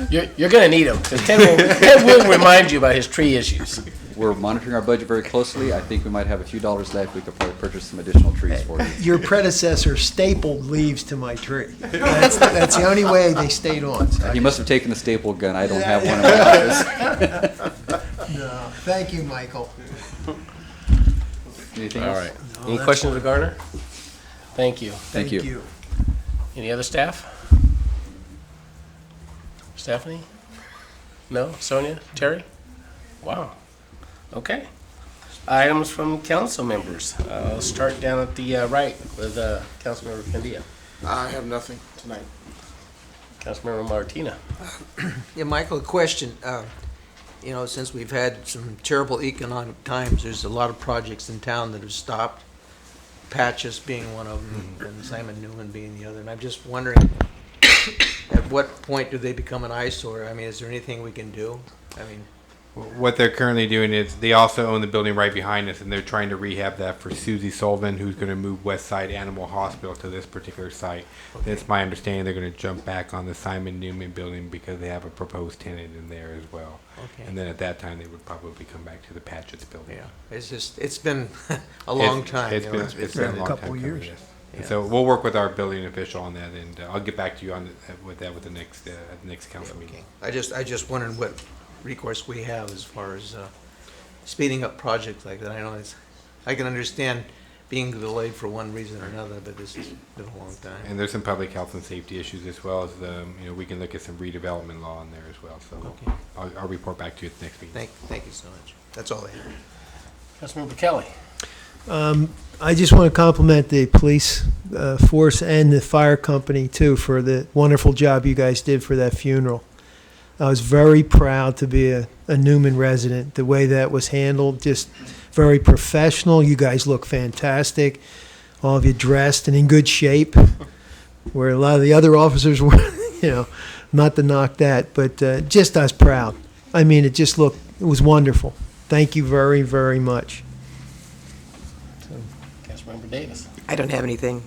You're going to need them, because Ted will remind you about his tree issues. We're monitoring our budget very closely. I think we might have a few dollars left. We could probably purchase some additional trees for you. Your predecessor stapled leaves to my tree. That's the only way they stayed on. So He must have taken the staple gun. I don't have one in my office. No, thank you, Michael. Anything All else? right. No, Any that's questions of fine. Garner? Thank you. Thank you. Any other staff? Stephanie? No? Sonia? Terry? Wow. Okay. Items from council members. I'll start down at the right with Councilmember Candia. I have nothing tonight. Councilmember Martina. Yeah, Michael, a question. Since we've had some terrible economic times, there's a lot of projects in town that have stopped. Patches being one of them, and Simon Newman being the other. And I'm just wondering, at what point do they become an eyesore? I mean, is there anything we can do? I mean, What they're currently doing is they also own the building right behind us, and they're trying to rehab that for Susie Sullivan, who's going to move West Side Animal Hospital to this particular site. Okay. It's my understanding they're going to jump back on the Simon Newman building because they have a proposed tenant in there as well. Okay. And then at that time, they would probably come back to the Patchett's building. yeah, it's been a long time. It's been a long couple time years. coming, yes. Yeah. And so we'll work with our building official on that, and I'll get back to you on with the next council meeting. I just wondered what recourse we have as far as speeding up projects like that. I can understand being delayed for one reason or another, but this has been a long time. And there's some public health and safety issues as well as we can look at some redevelopment law in there as well. So Okay. I'll report back to you at the next meeting. Thank you so much. That's all I have. Councilmember Kelly. I just want to compliment the police force and the fire company, too, for the wonderful job you guys did for that funeral. I was very proud to be a Newman resident. The way that was handled, just very professional. You guys look fantastic. All of you dressed and in good shape, where a lot of the other officers were, not to knock that, but just I was proud. I mean, it was wonderful. Thank you very, very much. Councilmember Davis. I don't have anything.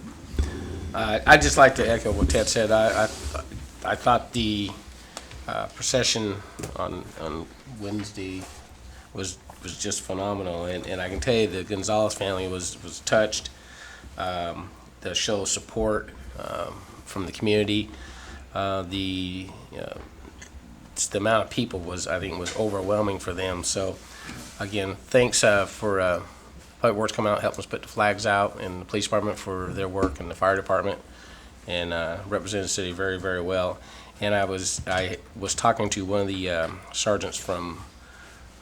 I'd just like to echo what Ted said. I thought the procession on Wednesday was just phenomenal, and I can tell you the Gonzalez family was touched. The show of support from the community, the amount of people was overwhelming for them. So again, thanks for Public Works coming out, helping us put the flags out, and the police department for their work, and the fire department, and represented the city very, very well. And I was talking to one of the sergeants from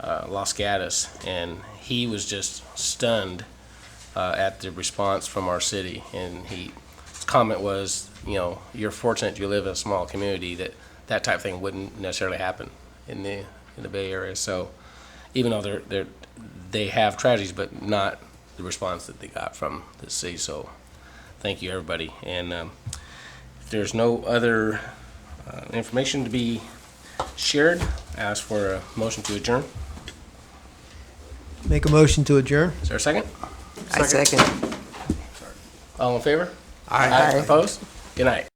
Los Gatos, and he was just stunned at the response from our city. And his comment was, you know, you're fortunate you live in a small community that type of thing wouldn't necessarily happen in the Bay Area. So even though they have tragedies, but not the response that they got from the city. So thank you, everybody. And if there's no other information to be shared, I ask for a motion to adjourn. Make a motion to adjourn? Is there a second? I second. All in favor? Aye. Opposed? Good night.